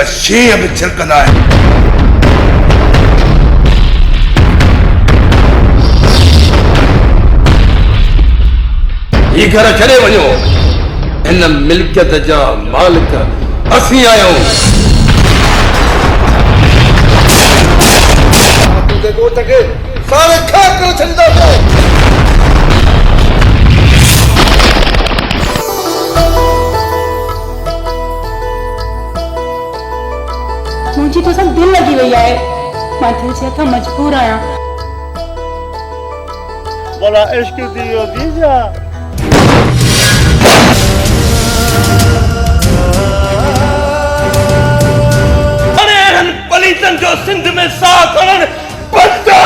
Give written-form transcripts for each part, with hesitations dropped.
जा शींहं बि छिलकंदा आहिनि। ही घर छॾे वञो, इन मिल्कियत जा मालिक असीं आहियूं। तुंहिंजे ॻोठ खे सारे खाक करे छॾींदासीं। मुझी तो सब दिल लगी वही है, मैं दिल से था मजबूर आया। बड़ा इश्क दियो दीजा। अरे हन पलीतन जो सिंध में साह खणन बंदा।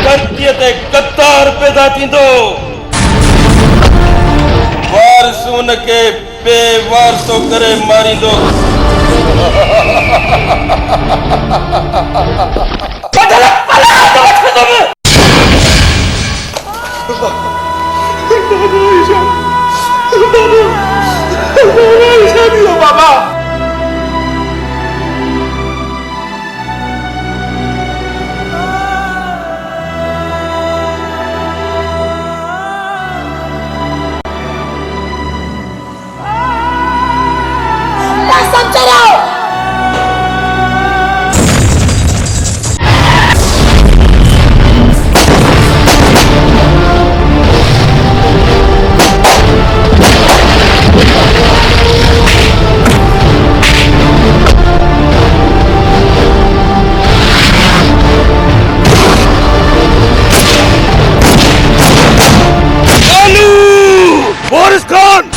धरतीअ ते कतार पैदा थींदो, वारिस उनखे बेवारसो करे मारींदो। बाबा वारिस खान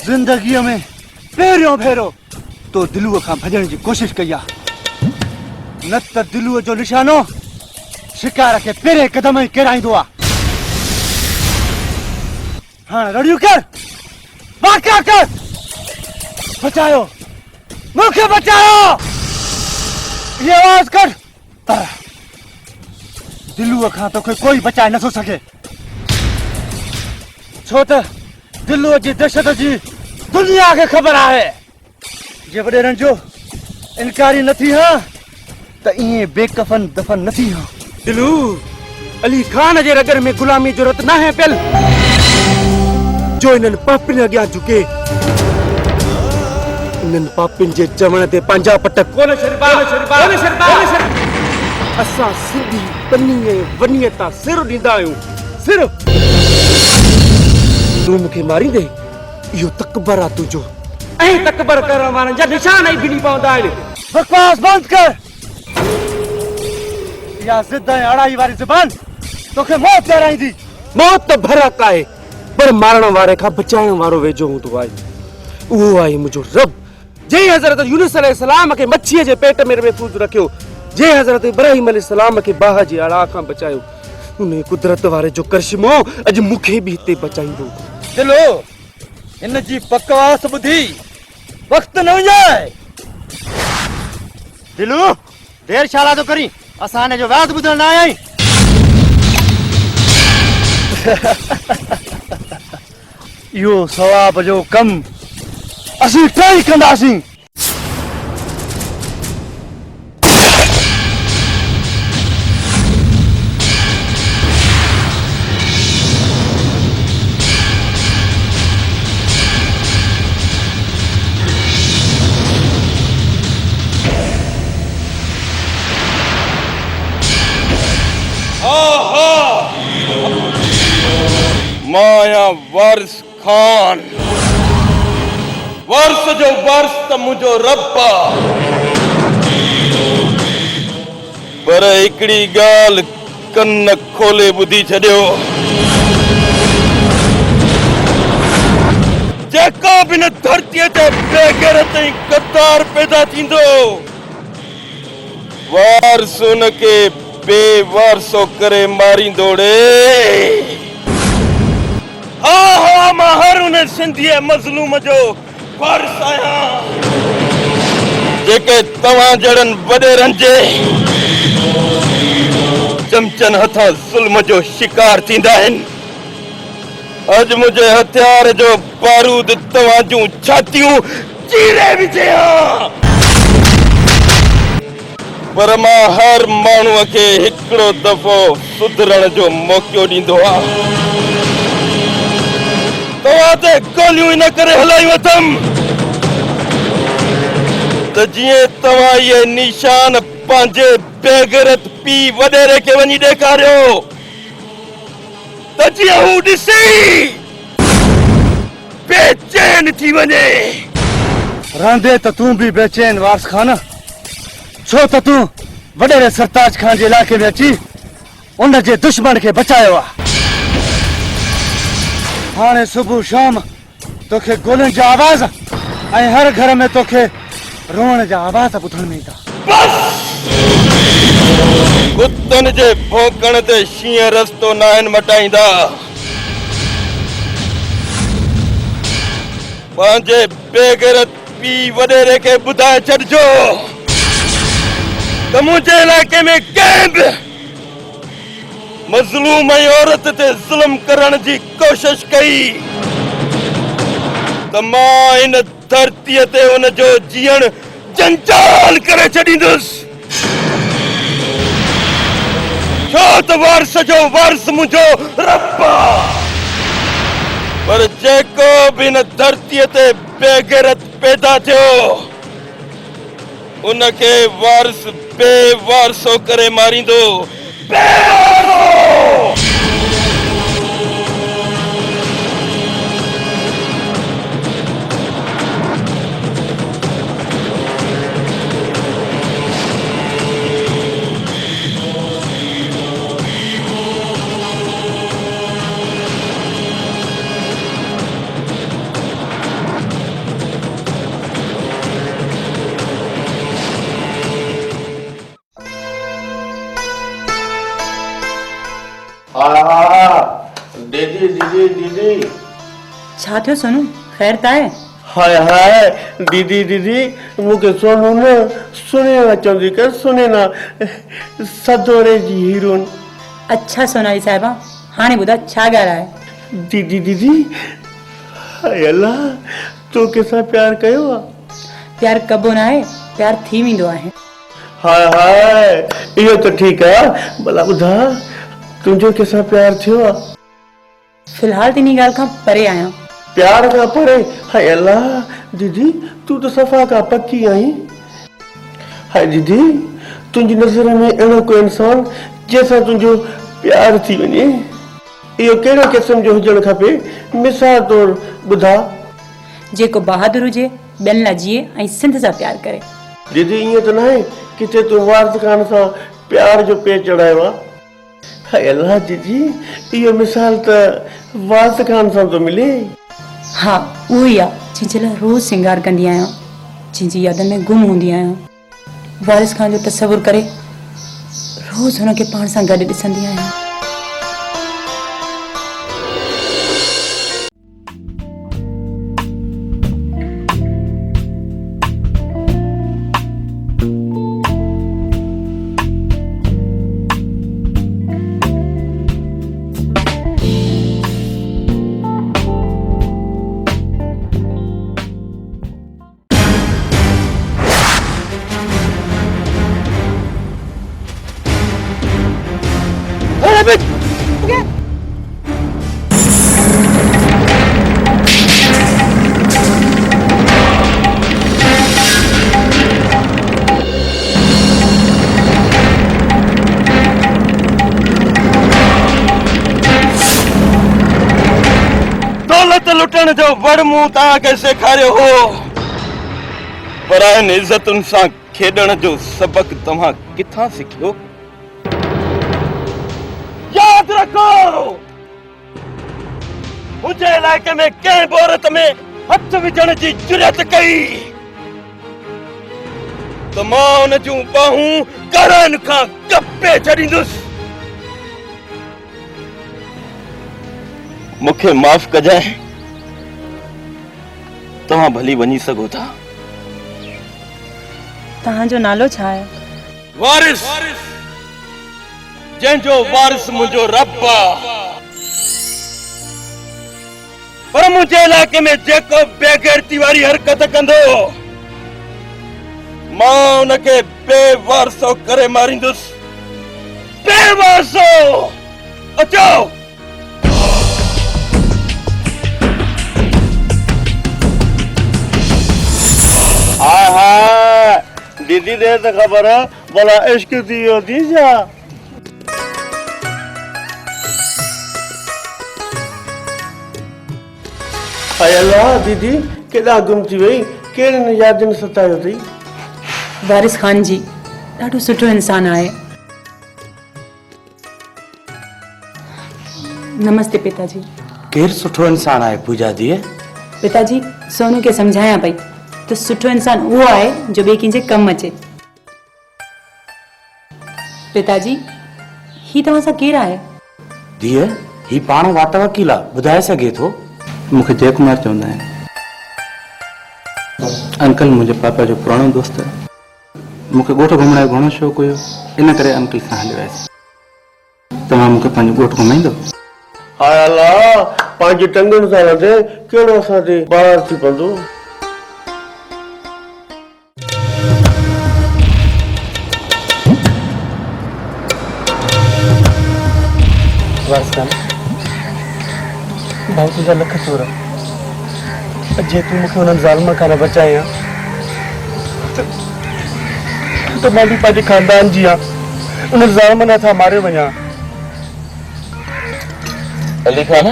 जिंदगी में पहिरियों भेरो तो दिलूअ खां भॼण जी कोशिश कई आहे, न त दिलूअ जो निशानो शिकार के पहिरें कदम ही किराईंदो आहे। हाँ रड़ियूं कर, वाक़िया कर, बचायो मूंखे बचायो, ये आवाज कर। दिलूअ खां तोखे कोई बचाए नथो सघे, छो त दिलूअ जी दहशत जी दुनिया खे ख़बर आहे। जे वॾेरनि जो इनकारी न थी हा त ईअं बेकफन दफन न थी हा। दिलू अली खान जे रगड़ में गुलामी जरूरत न है पियल। जो इन्हनि पापिन अॻियां झुके इन्हनि पापिन जे चवण ते पंहिंजा पट कोन छॾिबा असां सिंधी पनी ऐं वनीअ तां सिर ॾींदा आहियूं सिर तूं मूंखे मारींदे इहो तकबर आहे तुंहिंजो ऐं तकबर करण वारनि जा निशान ई भिड़ी पवंदा आहिनि बकवास बंद कर या ज़िद ऐं अड़ाई वारी ज़बान तोखे मौत ॾियाराईंदी मौत त भरक आहे पर मारण वारे खां बचाइण वारो वेझो हूंदो आहे उहो आहे मुंहिंजो रब जंहिं हज़रत यूनुस अलैहिस्सलाम खे मच्छीअ जे पेट में महफ़ूज़ रखियो जंहिं हज़रत इब्राहिम अलैहिस्सलाम खे बाह जी अड़ा खां बचायो उन कुदरत वारे जो करिश्मो अॼु मूंखे बि हिते बचाईंदो दिलो इन जी बकवास ॿुधी वक़्तु न विञाए दिलू देर छा थो करी असां हिन जो वाद ॿुधण न आया आहियूं इहो सवाब जो कमु असीं ट्राई कंदासीं माया वारिस खान वारिस जो वारिस त मुंहिंजो रब पर हिकिड़ी ॻाल्हि कन खोले ॿुधी छॾियो जेको बि न धरतीअ ते बेग़ैरत ऐं गद्दार पैदा थींदो वारिस उनखे बेवारसो करे मारींदो रे हाँ मां हारून सिंधी मज़लूम जो वारिस आहियां जेके तव्हां जहिड़नि वॾेरनि जे चमचनि हथां ज़ुल्म जो शिकार थींदा आहिनि अॼु मुंहिंजे हथियार जो बारूद तव्हां जूं छातियूं चीरे विझे हा पर मां हर माण्हूअ खे हिकिड़ो दफ़ो सुधरण जो मौक़ो ॾींदो आहे तव्हां ते गोलियूं इन करे हलाई वठमि त जीअं तव्हां इहे निशान पंहिंजे बेग़ैरत पीउ वॾेरे खे वञी ॾेखारियो त जीअं हू ॾिसी बेचैन थी वञे रहंदे त तूं बि बेचैन वारिस खान छो त तूं वॾेरे सरताज खान जे इलाइक़े में अची उन जे दुश्मन खे बचायो आहे हाणे सुबुह शाम तोखे गोलियुनि जा आवाज़ ऐं हर घर में तोखे रोअण जा आवाज़ ॿुधण में ईंदा कुतनि जे भौंकण ते शींहं रस्तो न आहिनि मटाईंदा पंहिंजे बेग़ैरत पीउ वॾेरे खे ॿुधाए छॾिजो त मुंहिंजे इलाइक़े में कंहिं बि मज़लूम ऐं औरत ते ज़ुल्म करण जी कोशिश कई त मां इन धरतीअ ते उन जो जीअण जंजाल करे छॾींदुसि छो त वारिस जो वारिस मुंहिंजो रब पर जेको बि इन धरतीअ ते बेग़ैरत पैदा थियो उनखे वारिस बेवारसो करे मारींदो दीदी दीदी दीदी छा थियो सोनू ख़ैर त आहे हाय हाय दीदी दीदी मूंखे सोनू न सुनेना चवंदी कर सुनेना सदोरे जी हीरोइन अच्छा सोनाली साहिबा हाणे ॿुधा छा ॻाल्हि आहे दीदी दीदी हाय अल्लाह तो कंहिंसां प्यार कयो आहे प्यार कबो न आहे प्यार थी वेंदो आहे हाय हाय इहो त ठीकु आहे भला ॿुधा तुंहिंजो कंहिंसां प्यार थियो आहे फिलहाल त इन ॻाल्हि खां परे आहियां प्यार का परे हाय अल्लाह दीदी तू तो सफ़ा का पक्की आई हाय दीदी तुंहिंजी नज़र में अहिड़ो को इंसान जैसा तुंहिंजो प्यार थी वञे इहो कहिड़े क़िस्म जो हुजणु खपे मिसाल तौर ॿुधा जेको बहादुर हुजे ॿियनि लाइ जिए ऐं सिंध सां प्यार करे। दीदी ईअं त न आहे किथे तूं वारस खान सां प्यार जो पे चढ़ायो आहे हाय अल्लाह दीदी इहो मिसाल त वारस खान सां थो मिले। हाँ उहो ई आहे जंहिंजे लाइ रोज़ श्रंगार कंदी आहियां जंहिंजी यादनि में गुम हूंदी आहियां। वारिस खान जो तसवुरु करे रोज़ हुनखे पाण सां गॾु ॾिसंदी आहियां। दौलत लुटण जो वड़ मूं तव्हांखे सेखारियो हो पर आहिनि इज़तुनि सां खेॾण जो सबक तव्हां किथां सिखियो? याद रखो मुंहिंजे इलाइक़े में कंहिं बि औरत में हथ विझण जी जुरत कई त मां हुन जूं ॿाहूं करनि खां कपे छॾींदुसि। मूंखे माफ़ कजांइ तव्हां भली वञी सघो था। तव्हांजो नालो छा आहे? वारिस जंहिंजो वारिस मुंहिंजो रब आहे पर मुंहिंजे इलाइक़े में जेको बेगैरती वारी हरकत कंदो मां हुनखे बेवारसो करे मारींदुसि। बेवारसो अचो हाँ हाँ दीदी दे तो खबर है बोला इश्क थी होती जा हाय अल्लाह दीदी केॾा गुम थी वई कहिड़े यादनि सतायो अथई? वारिस खान जी ॾाढो सुठो इंसान आहे। नमस्ते पिताजी। केरु सुठो इंसान आहे पूजा धीअ? पिताजी सोनू खे सम्झायां पई त सुठो इंसान उहो आहे जो ॿिए कंहिंजे कमु अचे। पिताजी ही तव्हां सां केरु आहे? धीअ ही पाण वात वकील आहे ॿुधाए सघे थो? मूंखे जयकुमार चवंदा आहिनि। अंकल मुंहिंजे पापा जो पुराणो दोस्त आहे। मूंखे ॻोठ घुमण जो घणो शौक़ु हुयो इन करे अंकल सां हली वियसि। तव्हां मूंखे पंहिंजो ॻोठ घुमाईंदो? हाय अल्लाह पंहिंजी टंगुनि सां लॻे कहिड़ो असांजे ॿार थी पवंदो। भाऊ तुझा लख चोरा जे तू मूंखे हुननि ज़ालिम खां न बचाए त मां बि पंहिंजे खानदान जी आहियां उन ज़ालिमनि हथां मारियो वञा। अली खान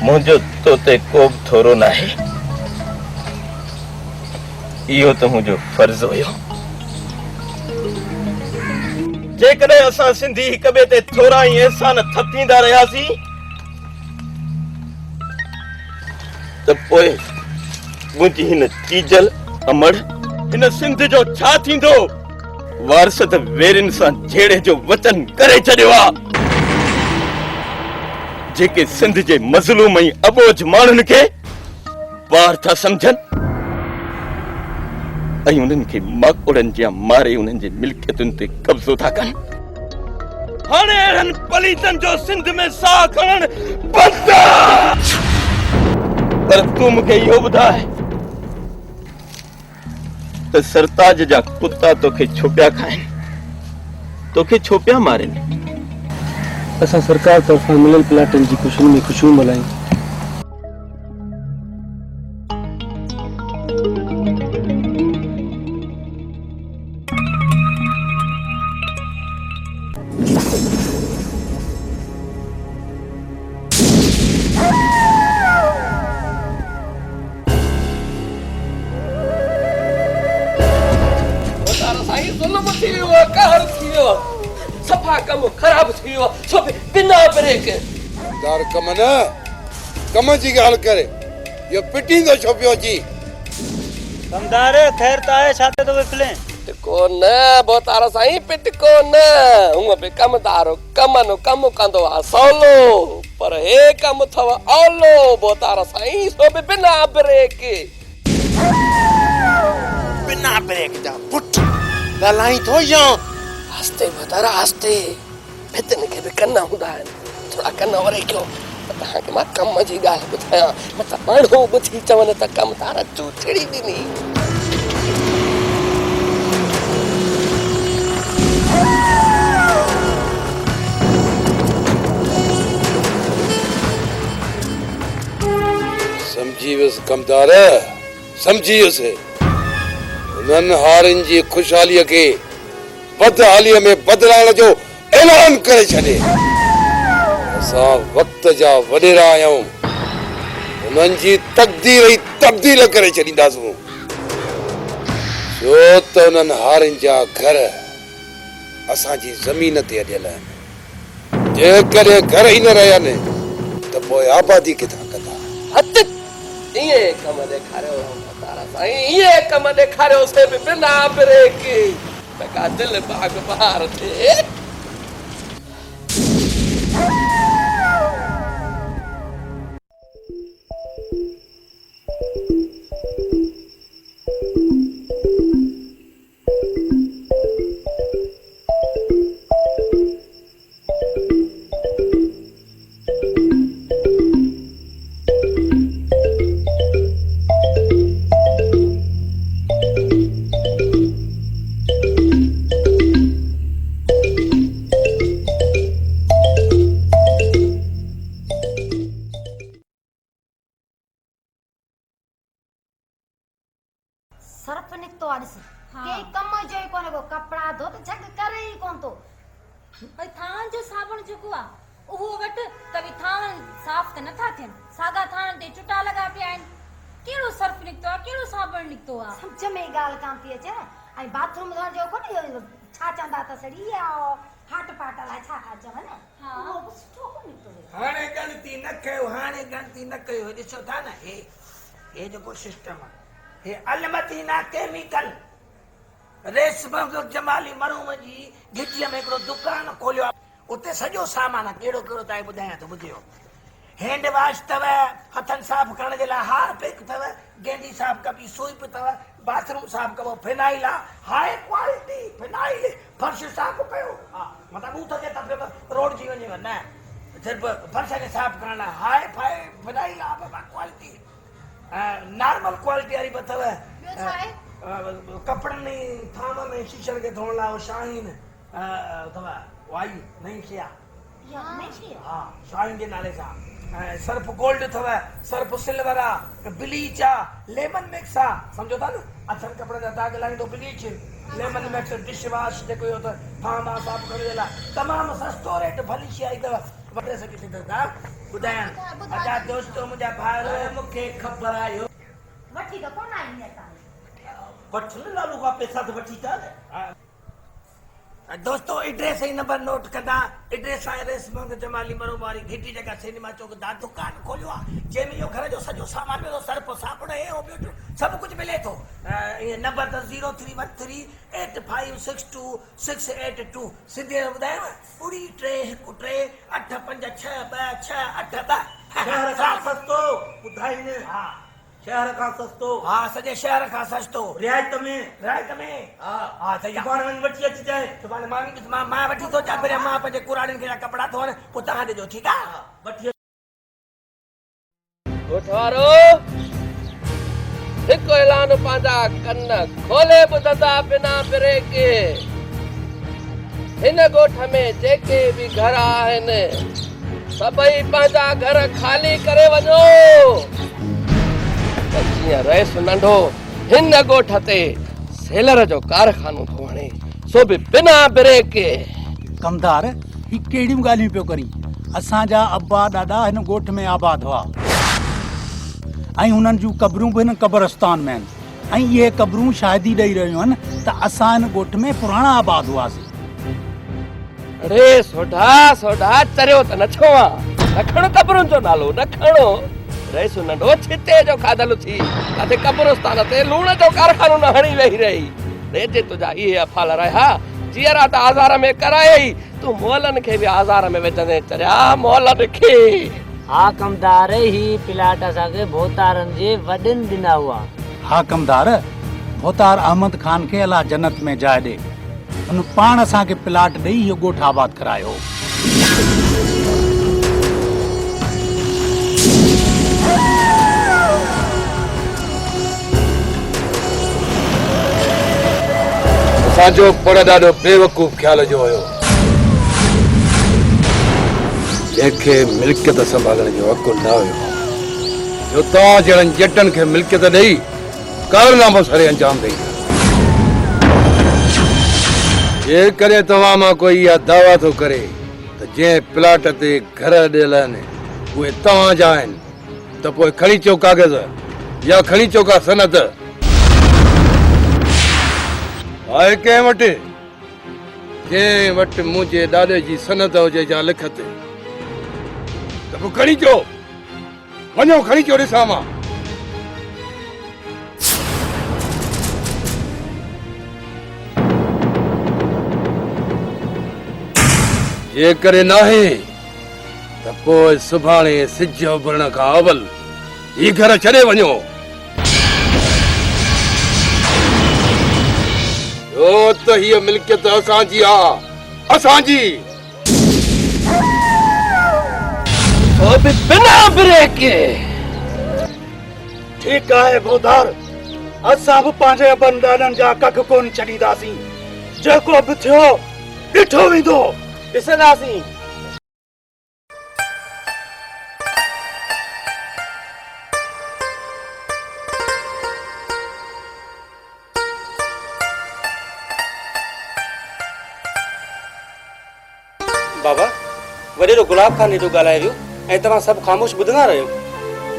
मुंहिंजो तो ते को बि थोरो न आहे इहो त मुंहिंजो फर्ज़ हुयो। जेकॾहिं असां सिंधी हिक ॿिए ते थोरा ई एहसान थपींदा रहियासीं त पोइ मुंहिंजी हिन चीजल अमड़ हिन सिंध जो छा थींदो? वारस त वेरनि सां झेड़े जो वचन करे छॾियो आहे। जेके सिंध जे मज़लूम ऐं अबोझ माण्हुनि खे ॿार था सम्झनि ऐं उन्हनि खे माकोड़नि जा मारे उन्हनि जे मिल्कियतुनि ते कब्ज़ो था कनि। हाणे अहिड़नि पलीतनि जो सिंध में साह खणण बंदि आहे। पर तूं मूंखे इहो ॿुधाए त सरताज जा कुत्ता तोखे छो पिया खाइनि तोखे छो पिया मारनि? असां सरकार तरफ़ां मिलियल प्लाटनि जी ख़ुशियुनि में ख़ुशियूं मल्हायूं। सफ़ा कम ख़राब थी वियो छो बिना ब्रेक दार कम न कम जी ॻाल्हि करे इहो पिटींदो छो पियो अची कमदार खैर त आहे छा ते तो विफले पिटको न बोतारा साईं पिटको न हूअं बि कमदारो कमनो कम कंदो आहे सवलो पर हे कम अथव औलो बोतारा साईं सो बि बिना ब्रेक जा पुट ॻाल्हाई थो या आस्ते बोतारा आस्ते भितनि खे बि कन हूंदा आहिनि थोरा कन वरे कयो तव्हांखे मां कम जी ॻाल्हि ॿुधायां मतिलबु माण्हू ॿुधी चवनि त कमदार चूचड़ी ॾिनी समझी वियुसि कमदार समझी वियुसि उन्हनि हारनि जी ख़ुशहालीअ खे बदहालीअ में बदिलाइण जो ऐलान करे छॾे असां वक़्त जा वॾेरा आहियूं उन्हनि जी तक़दीर ई तब्दील करे छॾींदासूं छो त उन्हनि हारनि जा घर असांजी ज़मीन ते अॾियल आहिनि जेकॾहिं घर ई न रहिया आहिनि त पोइ आबादी किथां कंदा हथ इहे कम ॾेखारियो बोतारा साईं इहे कम ॾेखारियो से बि बिना ब्रेक तका दिल बाग बहार थिए सर्फ निकतो आ ॾिस के कम जो ई कोने को कपड़ा धो त झग करे ई कोन तो भाई थान जो साबुण जेको आ उहो वट कभी थान साफ त नथा थियन सागा थान ते चुटा लगा पिया आहिनि केड़ो सर्फ निकतो आ केड़ो साबुण निकतो आ समझ में ॻाल्हि कान थी अचे ऐं बाथरूम धोइण जो कोने छा चंदा त सड़ी हाट पाट ला छा चवन हां उहो सुठो कोन निकतो हाणे गणती न कयो हाणे गणती न कयो ॾिसो था न हे जेको सिस्टम आहे हे अलमती ना केमिकल रेशम जमाली मरूम जी गिटीअ में हिकिड़ो दुकान खोलियो उते सॼो सामान कहिड़ो कहिड़ो तव्हांखे ॿुधायां थो ॿुधियो हैंड वॉश अथव हथनि साफ़ करण जे लाइ हारपिक अथव गेंडी साफ़ कबी सुई अथव बाथरूम साफ़ कबो फिनाइल आहे हाई क्वालिटी फिनाइल फर्श साफ़ कयो हा मतिलबु ॿूथ खे त रोड जी वञेव न सिर्फ़ु फर्श खे साफ़ करण लाइ हाई फाई फिनाइल आहे बाबा क्वालिटी नॉर्मल क्वालिटी वारी अथव कपिड़नि थाम में शीशनि खे धोइण लाइ शाहीन अथव वाई नई शइ आहे हा शाहीन जे नाले सां सर्फ गोल्ड अथव सर्फ सिल्वर आहे ब्लीच आहे लेमन मिक्स आहे सम्झो था न अछनि कपिड़नि जा दाग लाहींदो bleach lemon mix dish wash जेको इहो त थाम आहे साफ़ करण जे लाइ तमामु सस्तो रेट भली शइ आई अथव वठे सघी थी दादा ॿुधायां अदा दोस्तो मुंहिंजा भाउर मूंखे ख़बर आयो वठी त कोन आई असां वठ न लालू का पैसा तो वठी था दोस्तों एड्रेस ही नंबर नोट कंदा एड्रेस आहे रेशम जमाली मरोमारी घिटी जगह सिनेमा चौक दा दुकान खोलियो आहे जंहिंमें इहो घर जो सॼो सामान मिलो सर्फ साबुण हे ॿियो सभु कुझु मिले थो इहे नंबर त 03138562 सिंधी में ॿुधायांव 3 शहर खां सस्तो ॿुधाईनि हा शहर खां सस्तो हा सॼे शहर खां सस्तो रियायत में हा हा त सुभाणे वञी वठी अचिजांइ सुभाणे मां वठी थो अचां पहिरियों मां पंहिंजे कुराड़ियुनि खे कपिड़ा धोअण पोइ तव्हां ॾिजो ठीकु आहे वठी गोठवारो हिकु ऐलान पंहिंजा कन खोले ॿुधंदा बिना ब्रेक हिन ॻोठ में जेके बि घर आहिनि सभई पंहिंजा घर खाली करे वञो। जीअं रहिस नंढो हिन ॻोठ ते सेलर जो कारखानो थो हणे, सो बि बिना ब्रेक। कमदार ही कहिड़ियूं ॻाल्हियूं पियो करी? असांजा अब्बा ॾाॾा हिन ॻोठ में आबाद हुआ ऐं हुननि जूं क़बरूं बि हिन क़बरस्तान में आहिनि ऐं इहे क़बरूं शाहिदी ॾेई रहियूं आहिनि त असां हिन ॻोठ में पुराणा आबाद हुआसीं। अरे सोढा सोढा चरियो त न छो आहे, न खणो क़बरुनि जो नालो, न खणो। रहिस नंढो छिते जो खाधल थी, किथे क़बरस्तान ते लूण जो कारखानो न हणी वेही रही। रेजे तुंहिंजा इहे अफ़ाल रहिया, जीअरा त आज़ार में कराई, तूं मोलनि खे बि आज़ार में विझंदे चरिया मोलनि खे। हा कमदार, ही प्लाट असांखे भोतारनि जे वॾनि ॾिना हुआ। हा कमदार, भोतार अहमद खान खे अलाह जन्नत में जाइ ॾे, हुन पाण असांखे प्लाट ॾेई इहो ॻोठ आबाद करायो। असांजो पर ॾाढो बेवकूफ़ ख्याल जो हुयो, जंहिंखे मिल्कियत संभालण जो हक़ न हुयो, जो तव्हां जहिड़नि जटनि खे मिल्कियत ॾेई कारनामो सरे अंजाम ॾेई। जेकॾहिं तव्हां मां कोई इहा दावा थो करे त जंहिं प्लाट ते घर ॾियल आहिनि उहे तव्हांजा आहिनि, त पोइ खणी अचो कागज़ या खणी अचो का सनद। आहे कंहिं वटि? कंहिं वटि मुंहिंजे ॾाॾे जी सनद हुजे या लिखत, त पोइ खणी अचो, वञो खणी अचो ॾिसां मां। जेकॾहिं नाहे त पोइ सुभाणे सिज उभरण खां अवल ही घर छॾे वञो, छो त हीअ मिल्कियत असांजी आहे, असांजी। सो बि बिना ब्रेक। ठीकु आहे भोतार, असां बि पंहिंजे अबनि ॾाॾनि जा कख कोन छॾींदासीं, जेको बि थियो ॾिठो वेंदो, ॾिसंदासीं। बाबा वॾेरो गुलाब खान हेॾो ॻाल्हाए वियो ऐं तव्हां सभु ख़ामोश ॿुधंदा रहियो।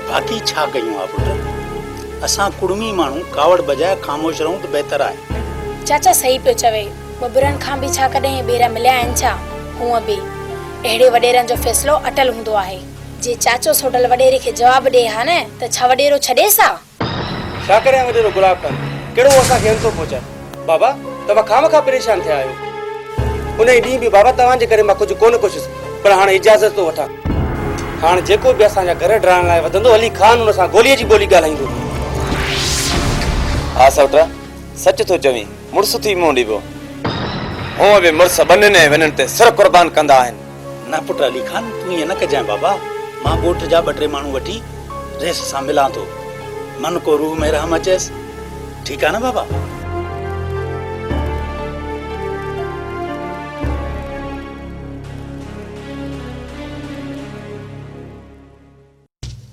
बाक़ी छा कयूं आहे पुट, असां कुड़मी माण्हू कावड़ बजाए ख़ामोश रहूं त बहितर आहे। चाचा सही पियो चवे, बबरनि खां बि छा कॾहिं ॿेरा मिलिया आहिनि छा? हूअं बि अहिड़े वॾेरनि जो फ़ैसिलो अटल हूंदो आहे। जे चाचो सोडल वॾेरे खे जवाब ॾे हा न त छा वॾेरो छॾेसि हा? छा करे वॾेरो गुलाब खान कहिड़ो असांखे अंतो पहुचाए? बाबा तव्हां खामखां परेशान थिया आहियो। उन ॾींहुं बि बाबा तव्हांजे करे मां कुझु कोन कोशिशि, पर हाणे इजाज़त थो वठां। हाणे जेको बि असांजा घर ड्राइण लाइ वधंदो हली खान हुन सां गोलीअ जी ॿोली ॻाल्हाईंदो। हा सौटा सच थो चवीं, मुड़ुस थी मुंहुं ॾिबो। हूअं बि मुड़ुस ॿनिन ऐं वञण ते सिर क़ुर्बान कंदा आहिनि। न पुट अली खान, तूं ईअं न कजांइ बाबा। मां ॻोठ जा 2-3 माण्हू वठी रेस सां मिलां थो, मन को रूह में रहम अचेसि। ठीकु आहे न बाबा?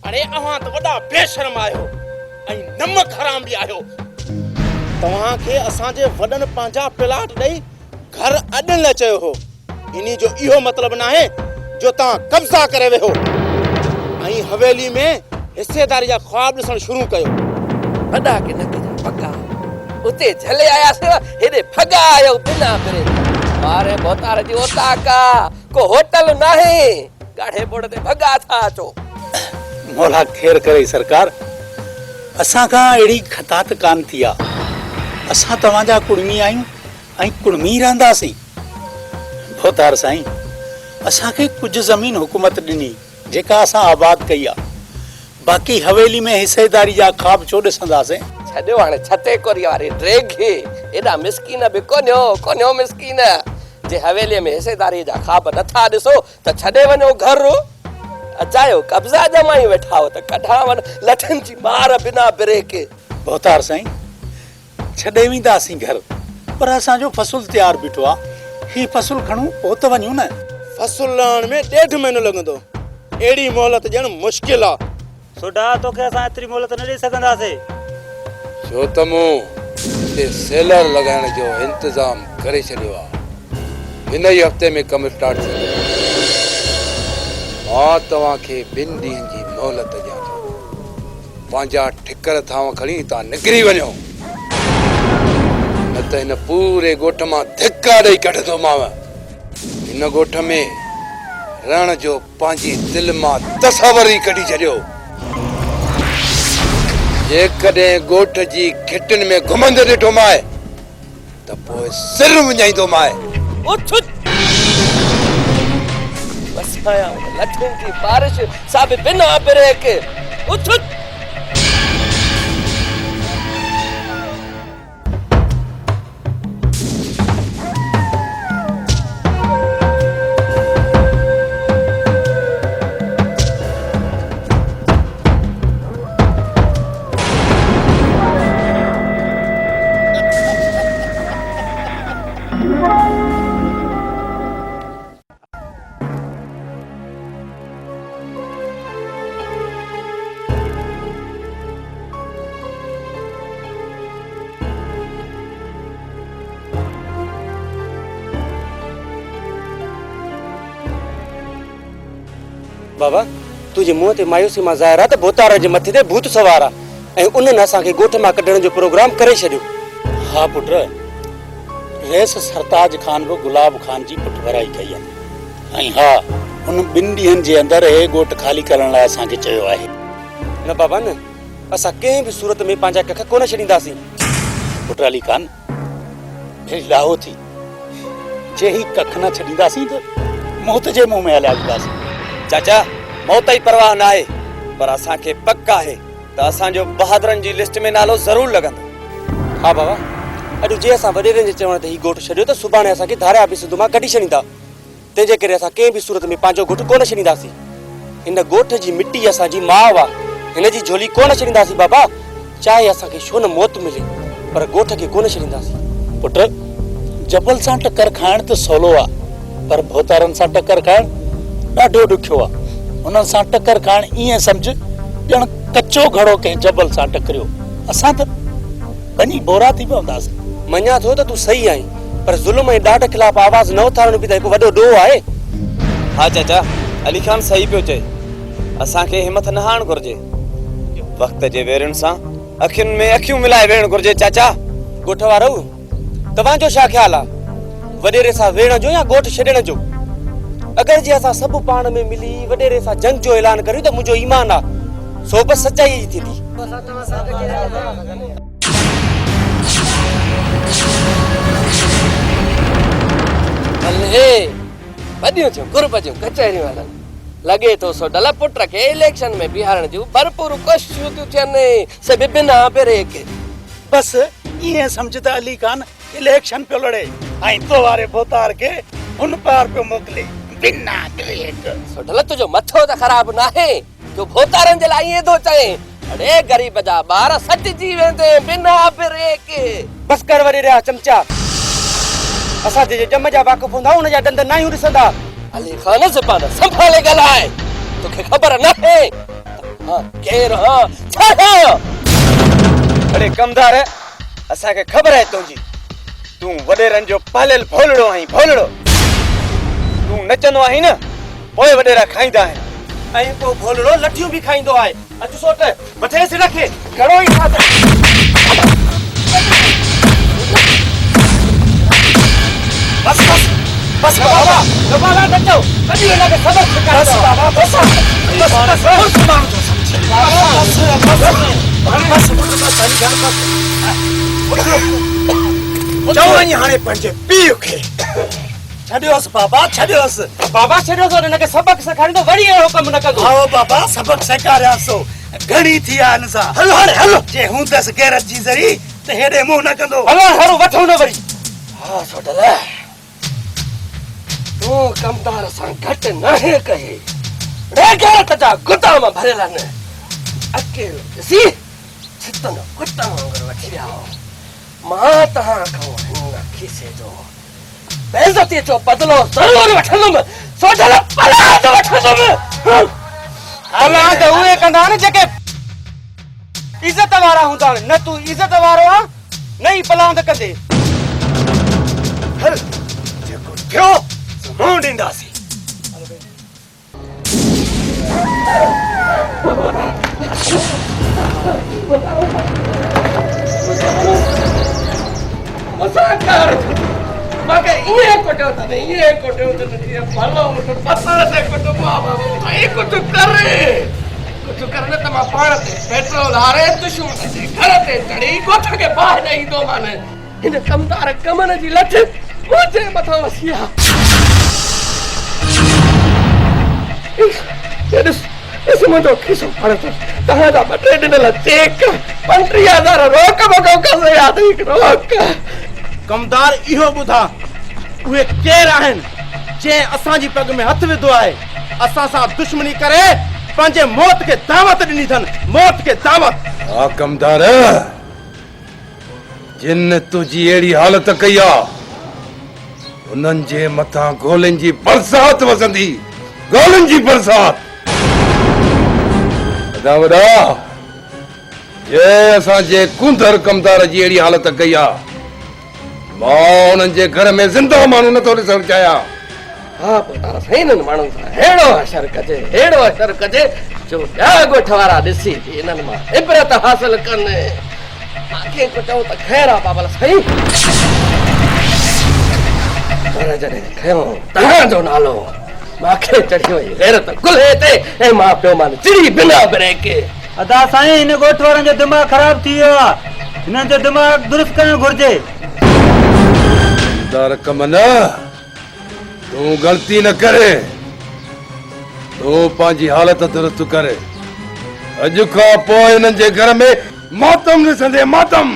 अरे अव्हां त वॾा बेशर्म आहियो ऐं नमक हराम बि आहियो। तव्हांखे असांजे वॾनि पंहिंजा प्लाट ॾेई घर अॾण लाइ चयो हो, इन्ही जो इहो मतिलबु न आहे जो तव्हां कब्ज़ा करे वेहो ऐं हवेली में हिस्सेदारी जा ख्वाब ॾिसणु शुरू कयो। वॾा के न कजा पका, उते झले आयासीं, हेॾे भॻा आयो बिना करे। मारे भोतार जी ओताका को होटल नाहे, गाढ़े बोड़ ते भॻा था अचो। मौला ख़ैर करे सरकार, असां खां अहिड़ी खतात कान थी आहे। असां तव्हांजा कुड़मी आहियूं ऐं कुड़मी रहंदासीं। भोतार साईं, असांखे कुझु ज़मीन हुकूमत ॾिनी जेका असां आबाद कई आहे, बाक़ी हवेली में हिस्सेदारी जा ख्वाब छो ॾिसंदासीं? छॾियो हाणे छते कोरी वारे ड्रेग खे, एॾा मिसकीन बि कोन्हो मिसकीन। जे हवेलीअ में हिस्सेदारी जा ख्वाब नथा ॾिसो त छॾे वञो घर। अचायो कब्ज़ा जमाई वेठा हो त कढा वञ लठनि जी मार बिना ब्रेक। भोतार साईं, छॾे वेंदासीं घर, पर असांजो फ़सुल तयारु बीठो आहे। ही फसुल खणूं पोइ त वञूं न। फसुल लहण में 1.5 महीनो लॻंदो। अहिड़ी मोहलत ॼण मुश्किल आहे। सोडा तोखे असां एतिरी मोहलत न ॾेई सघंदासीं। छो त मूं हिते सेलर लॻाइण जो इंतज़ाम करे छॾियो आहे। हिन ई हफ़्ते में कमु स्टार्ट थींदो। मां तव्हांखे 2 ॾींहंनि जी मोहलत ॾियां थो। पंहिंजा ठिकर थांव खणी तव्हां निकिरी वञो, न त हिन पूरे ॻोठ मां धिका ॾेई कढंदोमांव। हिन ॻोठ में रहण जो पंहिंजी दिलि मां तसवर ई कढी छॾियो। जेकॾहिं ॻोठ जी खिटिन में घुमंदे ॾिठो माए त पोइ सिर विञाईंदो माए। बस आया लठुनि की बारिश साब बिना ब्रेक। उठ बाबा तुझे मुंह ते मायूसी मां ज़ाहिर आहे त भूतार जे मथे ते भूत सवार आहे ऐं उन्हनि असांखे ॻोठ मां कढण जो प्रोग्राम करे छॾियो। हा पुट, रईस सरताज खान बि गुलाब खान जी पुठभराई कई आहे। ऐं हा, उन 2 ॾींहंनि जे अंदरि हे ॻोठ ख़ाली करण लाइ असांखे चयो आहे। न बाबा न, असां कंहिं बि सूरत में पंहिंजा कख कोन छॾींदासीं। पुट अली खान, हे लाहो थी जे ही कख न छॾींदासीं त मौत जे मुंहं में हलिया वेंदासीं। चाचा मौत जी परवाह न आहे, पर असांखे पक आहे त असांजो बहादुरनि जी लिस्ट में नालो ज़रूर लॻंदो। हा बाबा, अॼु जे असां वॾेरनि जे चवण ते ही ॻोठ छॾियो त सुभाणे असांखे धारे ऑफिस मां कढी छॾींदा। तंहिंजे करे असां कंहिं बि सूरत में पंहिंजो ॻोठ कोन छॾींदासीं। हिन ॻोठ जी मिटी असांजी माउ आहे, हिन जी झोली कोन छॾींदासीं बाबा। चाहे असांखे छो न मौत मिले, पर ॻोठ खे कोन छॾींदासीं। पुट, जबल सां टकर खाइण त सवलो आहे, पर भोतारनि सां टकर खाइण ॾाढो ॾुखियो आहे। उन्हनि सां टकर खाइण ईअं सम्झ ॼण कचो घड़ो कंहिं जबल सां टकरियो। असां त वञी बोरा थी पवंदासीं। मञा थो त तूं सही आहीं, पर ज़ुल्म ऐं ॾाढ खिलाफ़ आवाज़ न उथारणो बि त हिकु वॾो ॾोह आहे। हा चाचा, अली खान सही पियो चए। असांखे हिमत न हारण घुर्जे, वक़्त जे वेरनि सां अखियुनि में अखियूं मिलाए वेहण घुर्जे। चाचा ॻोठ वारो, तव्हांजो छा ख़्यालु आहे, वॾेरे सां वेहण जो या ॻोठ छॾण जो? अगरि जे असां सभु पाण में मिली वॾेरे सां जंग जो ऐलान करियूं त मुंहिंजो ईमान आहे, सो बि सचाई जी थींदी। भले वॾियूं थियूं गुरब जूं कचहरियूं हलनि, लॻे थो सो डल पुट खे इलेक्शन में बीहारण जूं भरपूर कोशिशूं थियूं थियनि, सभु बिना ब्रेक। बस ईअं सम्झ त अली खान इलेक्शन पियो लड़े ऐं तो वारे भोतार खे हुन पार पियो मोकिले बिना ब्रेक। सो डल तुंहिंजो मथो त ख़राब न आहे, तूं भोतारनि जे लाइ ईअं थो चए? अड़े ग़रीब जा ॿार सटिजी वेंदे बिना ब्रेक। बस कर वॾे रहिया चमचा, असां जे जम जा वाक़ुफ़ हूंदा उन जा दंद न आहियूं ॾिसंदा। अली खान ज़बान संभाले ॻाल्हाए, तोखे ख़बर न आहे केरु हाँ छा हाँ? अड़े कमदार, असांखे ख़बर आहे तुंहिंजी, तूं वॾेरनि जो पालियल भोलड़ो आहीं। भोलड़ो तूं नचंदो आहीं न, पोइ वॾेरा खाईंदा आहिनि ऐं को भोलड़ो लठियूं बि खाईंदो आहे। अचु सोट मथे सिर खे घणो ई खाधो। बस बस बस बाबा, दोबारा नचो, कॾहिं हिन खे सबक सिखाईंदो। बस बाबा, बस बस बस चओ वञी हाणे पंहिंजे पीउ खे छॾियोसि बाबा, छॾियोसि। बाबा छॾियोसि, हिन खे सबक सेखारींदो, वरी अहिड़ो कमु न कंदो। आओ बाबा, सबक सेखारियासो, घणी थी आहे हिन सां। हलो हाणे हलो, जे हूंदसि गैरत जी ज़री त हेॾे मुंहुं न कंदो। हलो हलो वठूं न वरी। हा छोटल, तूं कमदार सां घटि न आहे कहे, गैरत जा गुदाम भरियल आहिनि। अकेलो ॾिसी छितन कुट वांगुरु वठी विया हो। मां तव्हां खां हिन खीसे जो बेइज्जती जो बदलो जरूर वठंदुमि सोडल पलाद वठंदुमि पलाद उहे कंदा न जेके इज्जत वारा हूंदा आहिनि न तूं इज्जत वारो आ न ई पलाद कंदे हल जेको थियो सो ॾींदासीं मसाकर मगे ये कोटो तने भलो मुझे पता से कोटो बाबा भाई कुछ करने त मां पाण ते पेट्रोल हारे दुश्मन जे घर ते चढ़ी कोठ के बाहि नहीं दो माने इन कमदार कमन जी लठ मुझे मथा वसिया इस मुझो खिसो पड़त कहां दा बटे दिनल चेक 35,000 रोक बगो कसे याद रोक कमदार इहो ॿुधा उहे केर आहिनि जंहिं असांजी पग में हथ विधो आहे असां सां दुश्मनी करे पंहिंजे मौत खे दावत ॾिनी अथनि मौत खे दावत हा कमदार जिन तुंहिंजी अहिड़ी हालत कई आहे उन्हनि जे मथां गोलियुनि जी बरसात वसंदी गोलियुनि जी बरसात वॾा वॾा जे असांजे कुंदर कमदार जी अहिड़ी हालत कई आहे मां उन्हनि जे घर में ज़िंदो माण्हू नथो ॾिसणु चाहियां हा पुतारा सही न माण्हू सां हेड़ो असर कजे जो ॿिया ॻोठ वारा ॾिसी इन्हनि मां इबरत हासिल कनि मांखे चऊं त ख़ैर आहे बाबा साईं पर जॾहिं खयों तव्हांजो नालो मांखे चढ़ी वई गैरत गुल्हे ते ऐं मां पियो मान चिड़ी बिना ब्रेक अदा साईं हिन ॻोठ वारनि जो दिमाग़ ख़राब थी वियो आहे हिननि जो दिमाग़ दुरुस्त करणु घुरिजे कमदार कमन तूं ग़लती न करे तूं पंहिंजी हालत दुरुस्त करे अॼु खां पोइ हिननि जे घर में मातम ॾिसंदे मातम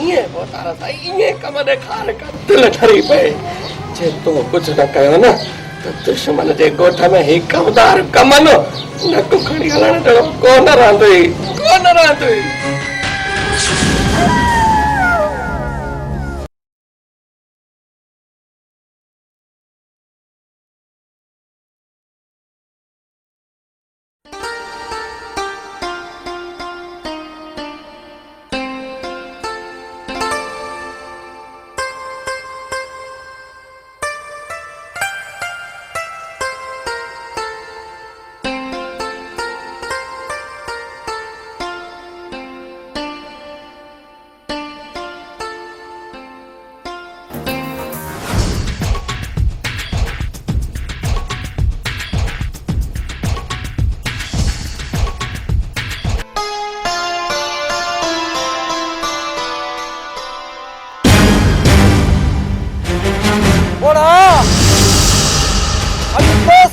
इएं पुतारा साईं इएं कम ॾेखार कर दिलि ठरी पए जे तूं कुझु न कयो न त दुश्मन जे ॻोठ में ही कमदार कमन नक खणी हलण जहिड़ो कोन रहंदुई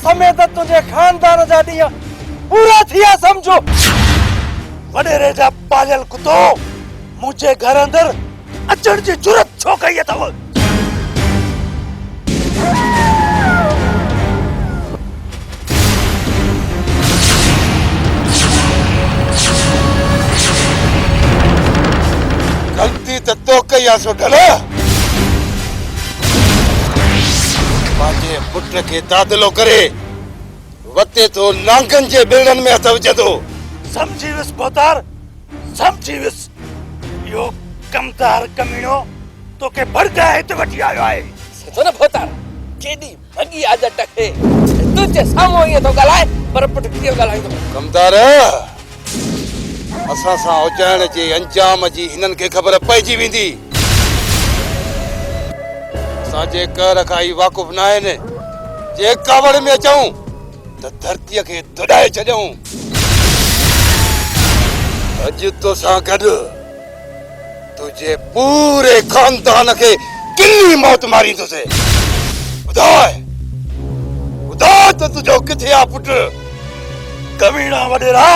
समय त तुंहिंजे खानदान जा ॾींहं पूरा थिया समझो वॾेरे जा पालियल कुतो मुंहिंजे घर अंदर अचण जी जुरत छो कई अथव गलती त तो कई आहे सोढल पंहिंजे पुट खे दादलो करे वते तो नांगन जे बिलडन में हथ विझे थो समझी वियुसि पोतार समझी वियुसि इहो कमदार कमीणो तोखे भड़काए हिते वठी आयो आहे सचो न पोतार केॾी भॻी आदत खे तुंहिंजे साम्हूं ईअं थो ॻाल्हाए पर पुट कीअं ॻाल्हाईंदो कमदार असां सां उजण जे अंजाम जी हिननि खे ख़बर पइजी वेंदी असांजे कर खां ई वाक़ुफ़ न आहिनि जे कावड़ में अचूं त धरतीअ खे दुॾाए छॾूं अॼु तोसां गॾु तुंहिंजे पूरे खानदान खे किनी मौत मारींदुसि ॿुधाए त तुंहिंजो किथे आहे पुटु कमीणा वॾेरा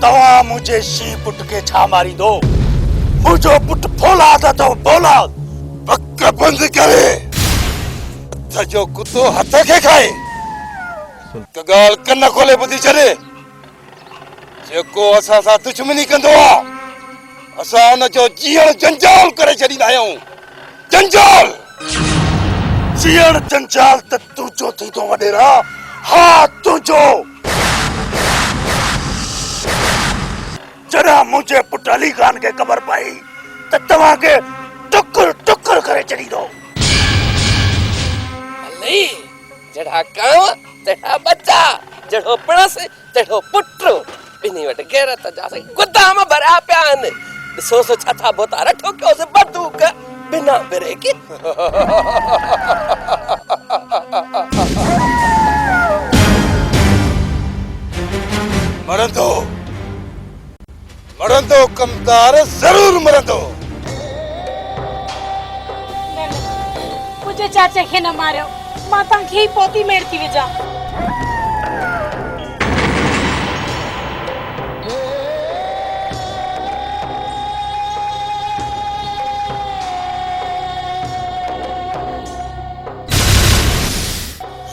तव्हां मुंहिंजे शी पुट खे छा मारींदो मुंहिंजो पुट फौलाद अथव फौलाद पक बंदि करे हथ जो कुतो हथ खे खाए हिकु ॻाल्हि कन खोले ॿुधी छॾे जेको असां सां दुश्मनी कंदो आहे असां हुनजो जीअण जंजाल करे छॾींदा आहियूं जंजाल जीअण जंजाल त तुंहिंजो थी थो वॾेरा। हा तुंहिंजो। जॾहिं मुंहिंजे पुट अली ख़ान खे ख़बर पई त तव्हांखे टुकुर टुकुर करे छॾींदो। अली जड़ा काव तड़ा बच्चा जड़ो पणस तड़ो पुट्रो बिनी वट गैरत जा से गुदाम भरा प्यान सो छथा बोतारा ठोक्यो से बंदूक बिना ब्रेक मरंदो मरंदो कमदार जरूर मरंदो। मुझे चाचा खे न मारियो मां तव्हांखे ई पोती मेड़ थी विझां।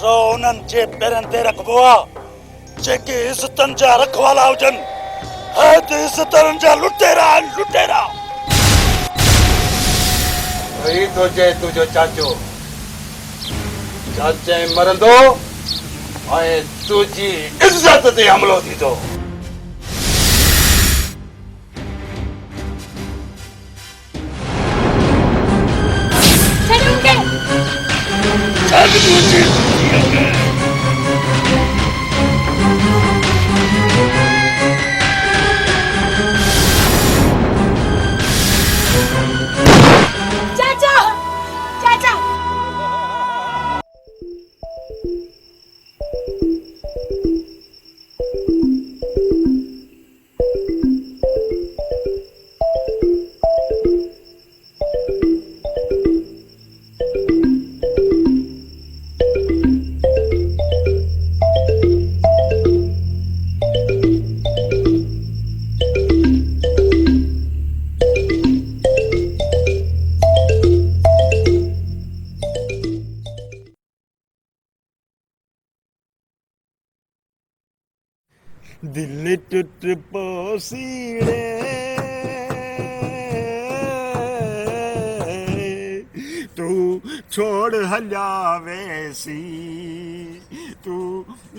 रो उन्हनि जे पेरनि ते रखबो आहे जेके इज़तनि जा रखवाला हुजनि। हद इज़तनि जा लुटेरा आहिनि लुटेरा। वही तो चए तुंहिंजो चाचो चाचे मरंदो ऐं तुंहिंजी इज़त ते हमलो थींदो। चाचा चाचा दिल टूट पोसीड़े तू छोड़ हलिया वैसी तू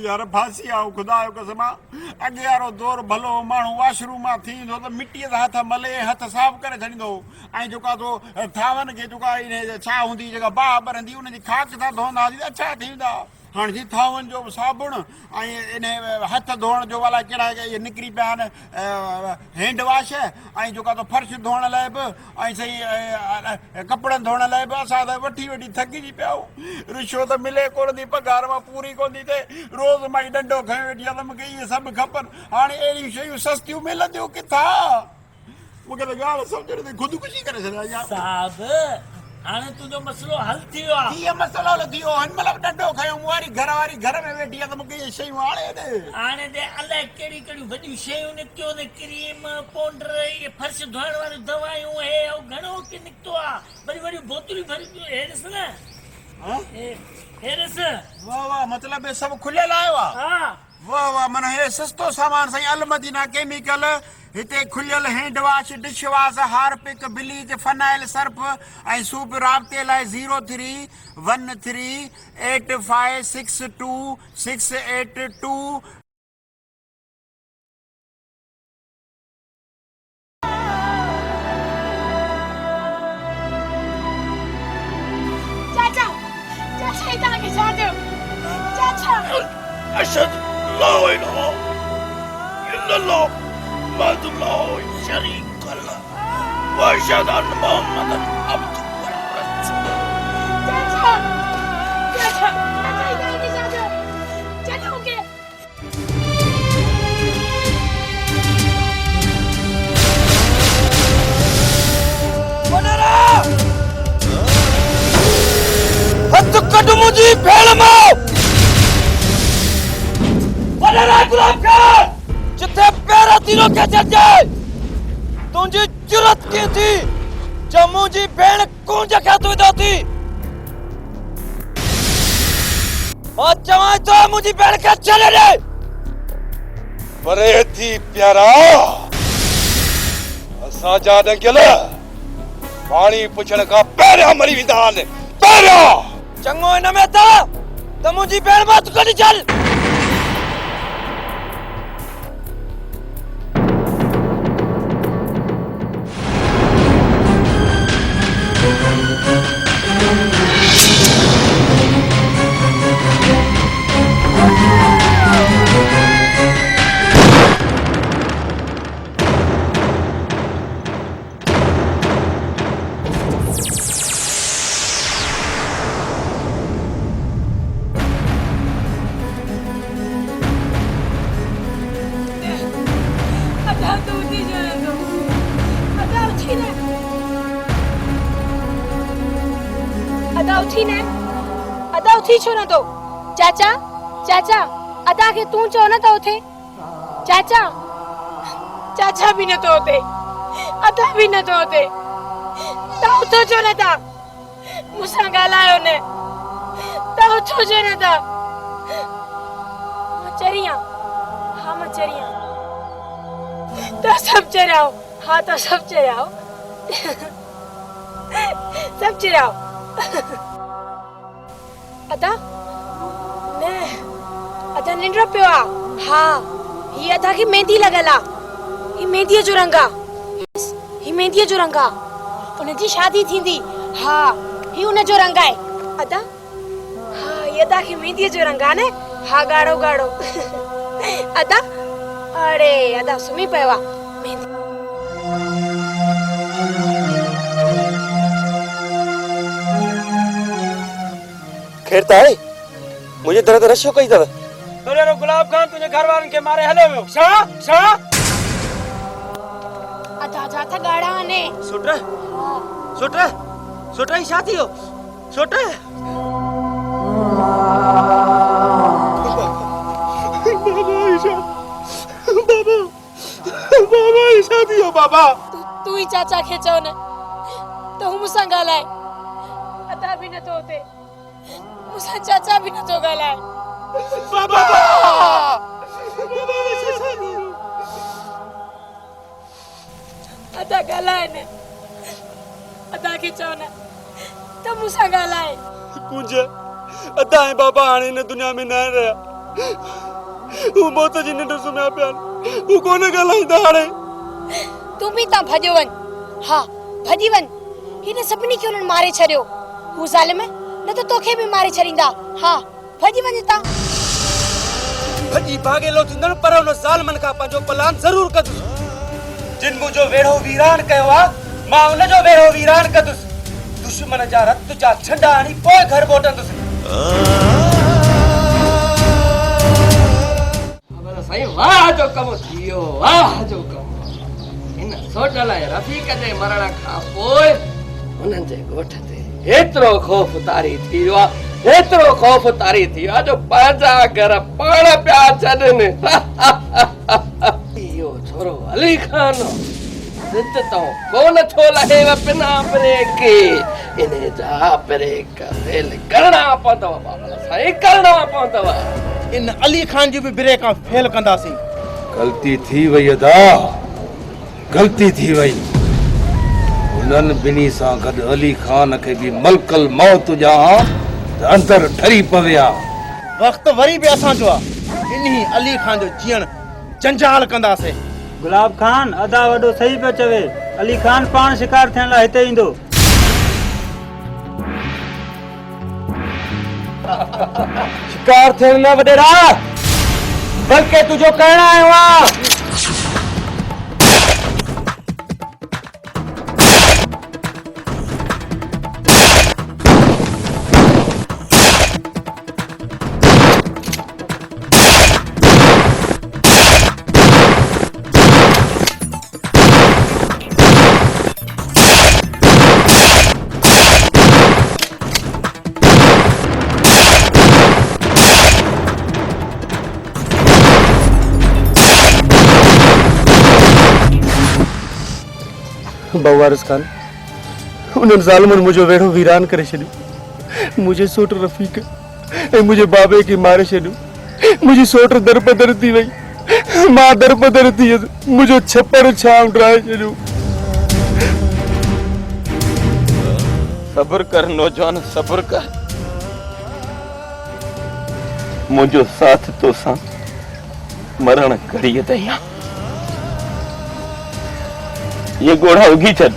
यार फांसी आओ खुदा जो कसम अगे यारो दौर भलो माण्हू वॉशरूम मां थींदो त मिट्टीअ सां हथ मले हथ साफ़ करे छॾींदो ऐं जेका तो थावनि खे जेका छा हूंदी जेका बाह ॿरंदी उनजी खाक सां धोईंदा हुआसीं अच्छा थींदा। हाँ जी थावन जो साबुण इन हथ धोण जो वाला कड़ा निकरी पिया हैंड वॉश जो तो फर्श धोण लाइ बि सही कपड़न धोण लाइ बि असां त वठी थकिजी पिया रिश्वत मिले कोन थी पगार मां पूरी कोन थी थिए रोज़ मां डंडो खयो वेठी आहे त मूंखे इहे सभु खपनि। हाणे अहिड़ियूं शयूं सस्तियूं मिलंदियूं किथां मूंखे त ॻाल्हि सम्झ में ख़ुदकुशी करे छॾिया साहब हाणे तुंहिंजो मसलो हल थी वियो आहे। कीअं मसलो हल थी वियो हिन महिल डंडो खयो मूं वारी घर में वेठी आहे त मूंखे इहे शयूं हाणे हाणे ते अलाए कहिड़ियूं कहिड़ियूं वॾियूं शयूं निकितियूं आहिनि क्रीम पाउडर इहे फर्श धोइण वारियूं दवायूं हे घणो की निकितो आहे वरी वॾियूं बोतलूं भरियूं हे ॾिस न हे ॾिस वाह वाह मतलब ये सब खुलियल आयो आहे। हा वाह वाह मन हे सस्तो सामान साईं अल मदीना केमिकल हिते खुलियल hand wash dish wash Harpic bleach phenyl Surf ऐं सूप राब्ते लाइ 03138562 चाचा चाचा इतना के छाते हो चाचा अशहदु ला इलाहा इल्लल्लाह मुहम्मदुर शरीक अल्लाह व अशहदु अन्न मुहम्मदन अब्दुहु व रसूलुहु। चाचा चाचा चाचा इतना के छाते हो चाचा ओके वडरा हथ कट मुझी भेड़ मां वडरा गुलाब खान जिथे पैर तीरो के चढ़ जाए तुझी जुरत की थी जम्मू जी भेड़ कूंज के तू दोती और जवां तो मुझी भेड़ के चले रे परे थी प्यारा असा जा डंगल पाणी पुछण खां पहिरियां मरी वेंदा आहिनि पहिरियां। चङो हिन में त मुंहिंजी भेण बात कढी चल। अदा उथी छो न तो चाचा चाचा अदा के तू चो न तो उथे चाचा चाचा भी न तो उथे अदा भी न तो उथे ता उथो छो न ता मुसा गालायो ने ता उथो छो न ता मचरिया हाँ मचरिया ता सब चराओ हाँ ता सब चराओ सब चराओ अदा ने अदा निंद्र पियो आ हाँ ही अदा की मेहंदी लगला ही मेहंदी जो रंगा ही मेहंदी जो रंगा उन जी शादी थींदी हाँ ही उन जो रंगा है अदा हाँ ये अदा की मेहंदी जो रंगा ने हाँ गाड़ो गाड़ो अदा अरे अदा सुमी पियो आ मेहंदी खेरता है मुझे दर्द रशो कई दव तोरे गुलाब खान तुझे घर वालन के मारे हलो वियो शा शा अदा जाता गाड़ा ने सुट सुट ही शादी हो सुट बाबा ही शादी हो बाबा तू ही चाचा खेचो ने तो हम मुसा गालाए अदा भी न तो होते मुसा चाचा भी न तो गालाए बाबा अदा गालाए ने अदा खेचो ने तो मुसा गालाए कुंज अदा है बाबा आने ने दुनिया में न रहा वो मौत जी ने सुना प्यान वो कोने गलाई दाड़े तू भी ता भजो वन हां भजी वन हिने सभनी के उन मारे छरियो हु जालिम न तो तोखे भी मारे छरिंदा हां भजी वन ता भजी भागे लो जिंदन पर उन जालमन का पंजो प्लान जरूर कदुस जिन मुजो वेड़ो वीरान कहवा मां उन जो वेड़ो वीरान कदुस दुश्मन जा रत जा झंडा आनी पोए घर बोटंदुस साईं वाह जो कम थियो वाह जो कम इन सोटल रफीक जे मरण खां पोइ उन्हनि जे ॻोठ ते एतिरो ख़ौफ़ तारी थी वियो आहे एतिरो ख़ौफ़ तारी थी वियो आहे जो पंहिंजा घर पाण पिया छॾनि इहो छोरो अली खान सित तो कोन छो लहेव बिना ब्रेक इन जा ब्रेक फेल करणा पवंदव बाबा साईं करणा पवंदव इन अली खान जी भी ब्रेक फेल कंदासीं गलती थी वई अदा गलती थी वई उन्हनि ॿिन्ही सां गॾु अली खान खे भी मलकल मौत जा अंदर ठरी पविया वक्त वरी भी असां जो आहे इन्ही अली खान जो जीअण जंजाल कंदासीं गुलाब खान अदा वॾो सही पियो चवे अली खान पाण शिकार थियण लाइ हिते ईंदो शिकार थियण न वॾेरा बल्कि तुंहिंजो करण आयो आहे वारिस खान उन्हनि ज़ालिमनि मुझो वेड़ो वीरान करे छॾियो मुझे सोट रफ़ीक ऐं मुझे बाबे खे मारे छॾियो मुझी सोट दरपदर थी वई मां दरपदर थी वियसि मुझो छप्पर छांव ड्राए छॾियो सब्र कर नौजवान, सब्र कर। मुझो साथ तो सा मरण करिए तैया। ये गोड़ा उगी चल।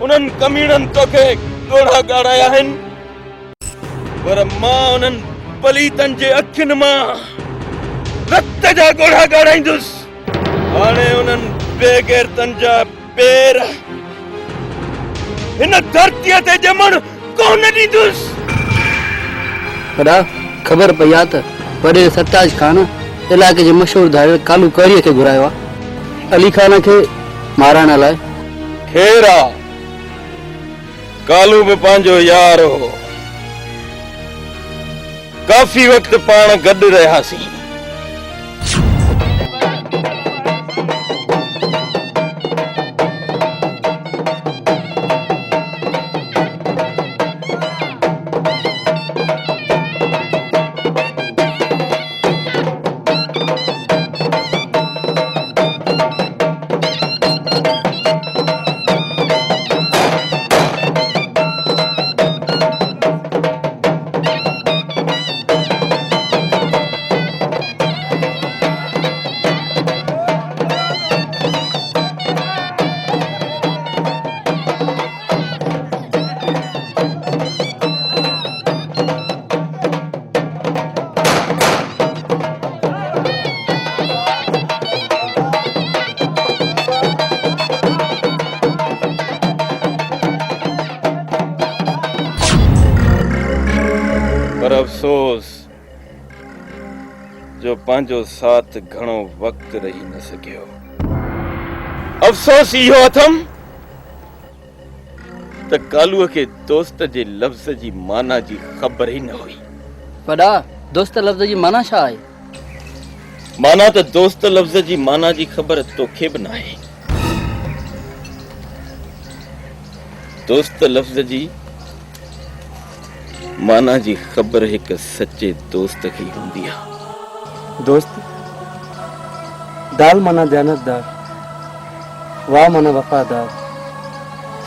उन्हनि कमीणनि तोखे गोड़ा गाड़ाया आहिनि, पर मां उन्हनि पलीतनि जे अखियुनि मां रत जा गोड़ा गाड़ाईंदुसि। हाणे उन्हनि बेगैरतनि जा पेर हिन धरतीअ ते ॼमण कोन ॾींदुसि। वॾा ख़बर पई आहे त वॾे सरताज खान इलाइक़े जे मशहूरु धारियल कालू करीअ खे घुरायो आहे अली खान खे मारण लाइ। खेर आहे, कालू बि पंहिंजो यार हो। काफ़ी वक़्तु पाण गॾु रहियासीं। पर अफसोस जो पंहिंजो साथ घणो वक्त रही न सकियो। अफसोस इहो अथम त कालूअ खे दोस्त जे लफ़्ज़ जी माना जी ख़बर ई न हुई। वॾा दोस्त लफ़्ज़ जी माना छा आहे? माना त दोस्त लफ़्ज़ जी माना जी ख़बर तोखे बि न आहे। दोस्त लफ़्ज़ जी माना जी ख़बर हिक सच्चे दोस्त खे हूंदी आहे। दोस्त दाल माना दयानतदार, वाह माना वफ़ादार,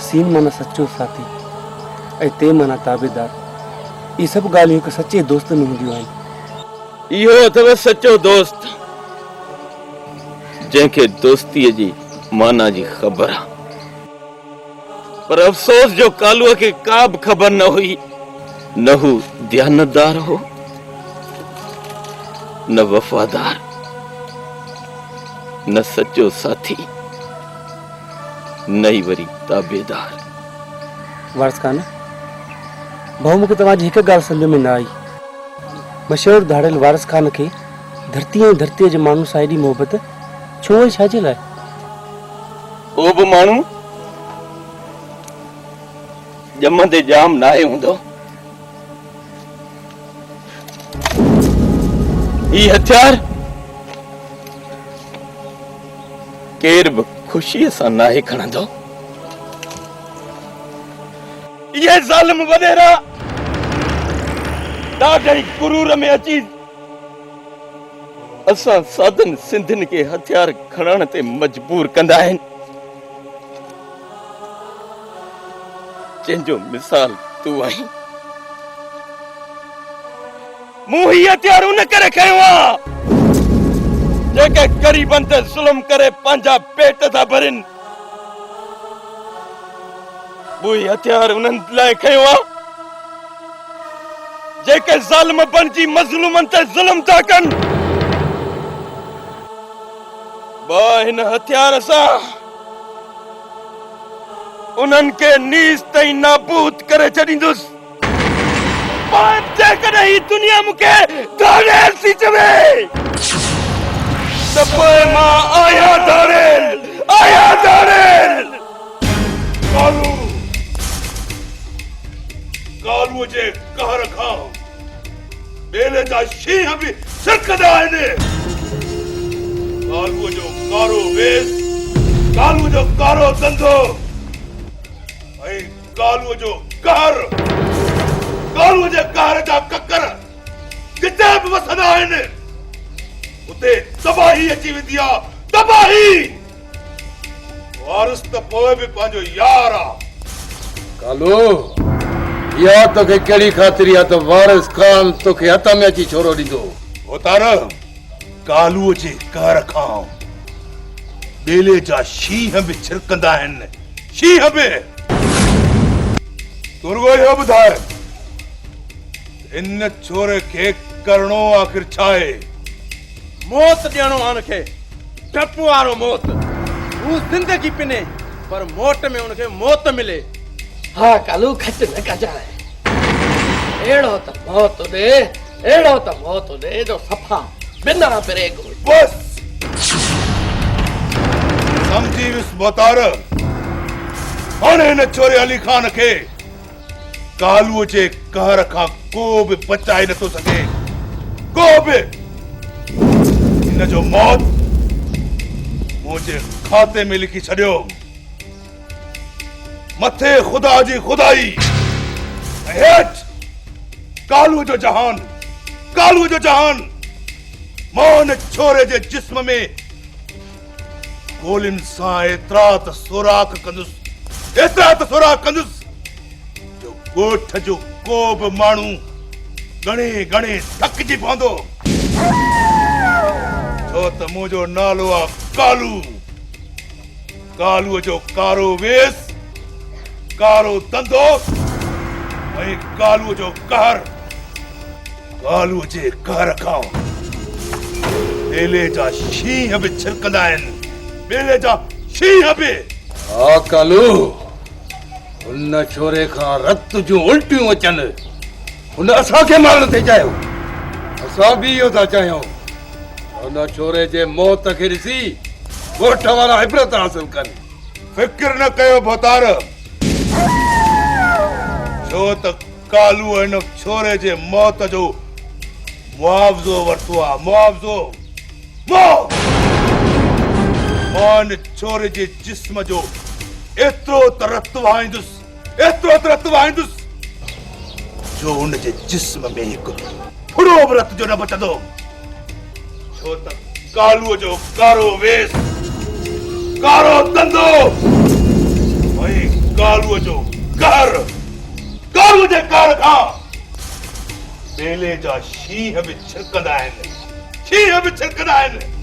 सीन माना सच्चो साथी ऐं ते माना ताबेदार। इहे सभु ॻाल्हियूं हिकु सचे दोस्त में हूंदियूं आहिनि। इहो अथव सच्चो दोस्त, जंहिंखे दोस्तीअ जी माना जी ख़बर आहे। पर अफ़सोस जो कालूअ खे का बि ख़बर न हुई। न हू दयानतदार हो, न वफ़ादार, न सच्चो साथी, न ई वरी ताबेदार। वारिस खान भाऊ, मूंखे तव्हांजी हिकु ॻाल्हि सम्झ में न आई। मशहूरु धाड़ियल वारिस खान खे धरतीअ ऐं धरतीअ जे माण्हू सां एॾी मोहबत छो वरी छाजे लाइ? उहो बि माण्हू ॼमंदे जाम नाहे हूंदो। ही हथियार केर बि ख़ुशीअ सां नाहे खणंदो। ये ज़ालिम वॾेरा ॾाढे गुरूर में अची असां साधन सिंधियुनि खे हथियार खणण ते मजबूर कंदा आहिनि, जंहिंजो मिसाल तूं आहीं। मूं ही हथियार उन करे खयो आहे जेके ग़रीबनि ते ज़ुल्म करे पंहिंजा पेट था भरनि। मूं ही हथियार उन्हनि लाइ खयो आहे जेके ज़ालिम बणिजी मज़लूमनि ते ज़ुल्म था कनि। हिन हथियार सां उन्हनि खे नीस ताईं नाबूद करे छॾींदुसि। जेकॾहिं ही दुनिया मूंखे धाड़ेल थी चवे त पोइ मां आहियां धाड़ेल, आहियां धाड़ेल। कालूअ जे कहर खां बेले जा शींहं बि सिरकंदा आहिनि। कालूअ जो कारो वेस, कालूअ जो कारो धंधो ऐं कालूअ जो कहर, कालूअ जे कहर जा ककर जिते बि वसंदा आहिनि उते तबाही अची वेंदी आहे, तबाही। वारिस त पोइ बि पंहिंजो यार आहे। कालू या तोखे कहिड़ी ख़ातिरी आहे त वारिस खान तोखे हथ में अची छोरो ॾींदो? उतार कालूअ जे कार खां ॿेले जा शींहं बि छिरकंदा आहिनि, शींहं बि। तुरगो इहो ॿुधाए इन छोरे खे करणो आख़िर छा आहे? मौत ॾियणो आहे हुनखे, डप वारो मौत। हू ज़िंदगी पिने पर मोट में हुनखे मौत मिले। हाँ कालू खट न कजाए, अहिड़ो त मौत ॾे, अहिड़ो त मौत ॾे जो सफ़ा बिना ब्रेक। बस समझी वियुसि मोतार। हाणे हिन छोरे अली खान खे कालूअ जे कहर खां को बि बचाए नथो सघे, को बि। हिन जो मौत मुंहिंजे खाते में लिखी छॾियो। मथे खुदा जी खुदाई, हेठि कालूअ जो जहान, कालूअ जो जहान। मां हिन छोरे जे जिस्म में गोलियुनि सां एतिरा त सुराख कंदुसि, एतिरा त सुराख कंदुसि जो ॻोठ जो को बि माण्हू घणे घणे थकिजी पवंदो। छो त मुंहिंजो नालो आहे कालू। कालूअ जो कारो वेस, कारो धंधो ऐं कालूअ जो कहर। कालूअ जे कहर खां ॿेले जा शींहं बि छिरकंदा आहिनि, ॿेले जा शींहं बि। हा कालू, हुन छोरे खां रत जूं उल्टियूं अचनि, हुन असांखे मारण ते चाहियो। असां बि इहो था चाहियूं, हुन छोरे जे मौत खे ॾिसी ॻोठ वारा इबरत हासिल कनि। फिक्र न कयो भतार, छो त कालू हिन छोरे जे मौत जो मुआवज़ो वरितो आहे, मुआवज़ो। मां हिन छोरे जे जिस्म जो एतिरो त रत वहाईंदुसि, एतिरो त रत वहाईंदुसि जो हुन जे जिस्म में हिकु फुड़ो बि रत जो न बचंदो। छो त कालूअ जो कारो वेस, कारो धंधो ऐं कालूअ जो कहर। कालूअ जे कहर खां ॿेले जा शींहं बि छिरकंदा आहिनि, शींहं बि छिरकंदा आहिनि।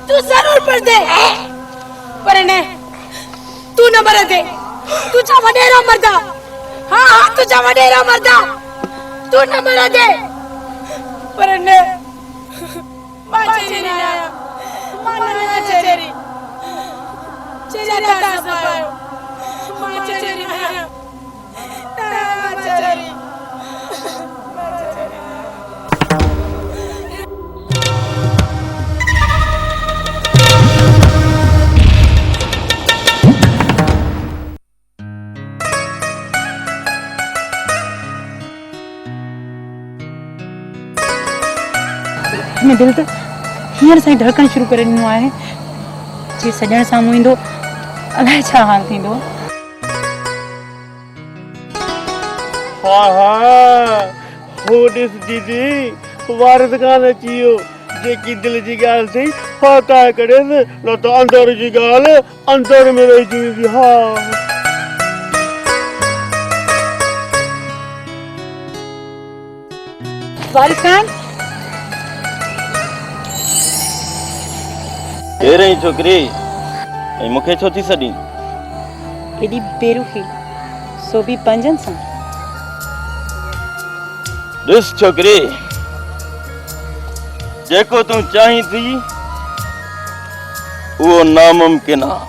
तू जरूर पर दे, पर ने तू न मर दे, तुझा वडेरो मरदा। हाँ हाँ तुझा वडेरो मरदा, तू न मर दे। पर न पाचेरी न आया माना चेरी चेरी ता सपायो पाचेरी न आया चेरी मैं दिल त हींअर सां ई धड़कण शुरू करे ॾिनो आहे जे सॼण साम्हूं ईंदो अलाए छा हाल थींदो। हाँ हाँ हो ॾिस दीदी वारस कान अची वियो जेकी दिल जी ॻाल्हि थी पता करेसि न त अंदर जी ॻाल्हि अंदर में रहिजी वेंदी। हा वारिस खान केर आई छोकिरी ऐं मूंखे छो थी सॾी? एॾी बेरुखी सो बि पंजनि सां। ॾिस छोकिरी जेको तूं चाहीं थी उहो नामुमकिन आहे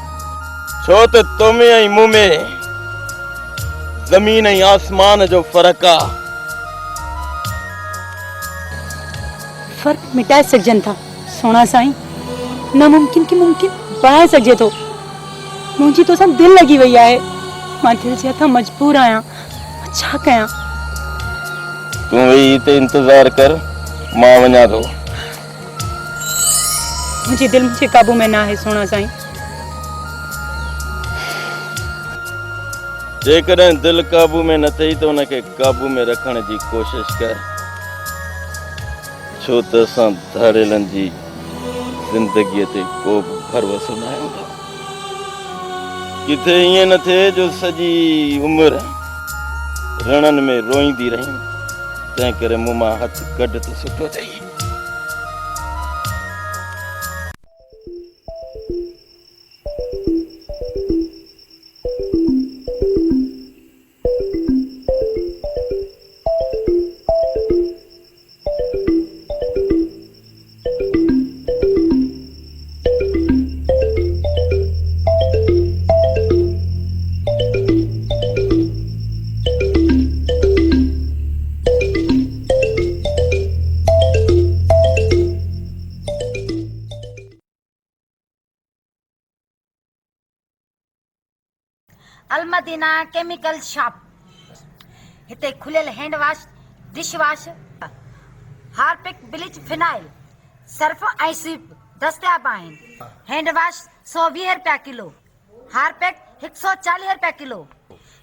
छो त तो में ऐं मूं में ज़मीन ऐं आसमान जो फ़र्क़ु आहे। फ़र्क़ु मिटाए सघजनि था सोना साईं नामुमकिन की मुमकिन बणाए सघिजे थो। मुंहिंजी तोसां दिलि लॻी वई आहे मां दिलि जे हथां मजबूर आहियां छा कयां। तूं वेही हिते इंतज़ार कर मां वञा थो। मुंहिंजी दिलि मुंहिंजे काबू में न आहे सोना साईं। जेकॾहिं दिलि काबू में न अथई त उनखे काबू में रखण जी कोशिश कर छो त असां धाड़ेलनि जी ज़िंदगीअ ते को बि भरवसो न आहियूं था। किथे ईअं न थिए जो सॼी उमिरि रणनि में रोईंदी रहीं तंहिं करे मूं मां हथ कढ त सुठो अथई। अलमदीना केमिकल शॉप हिते खुलियल hand wash dish wash Harpic bleach phenyl Surf ऐं स्वीप दस्तियाब आहिनि। हैंड वॉश 120 रुपया किलो, हार्पिक 140 रुपया किलो,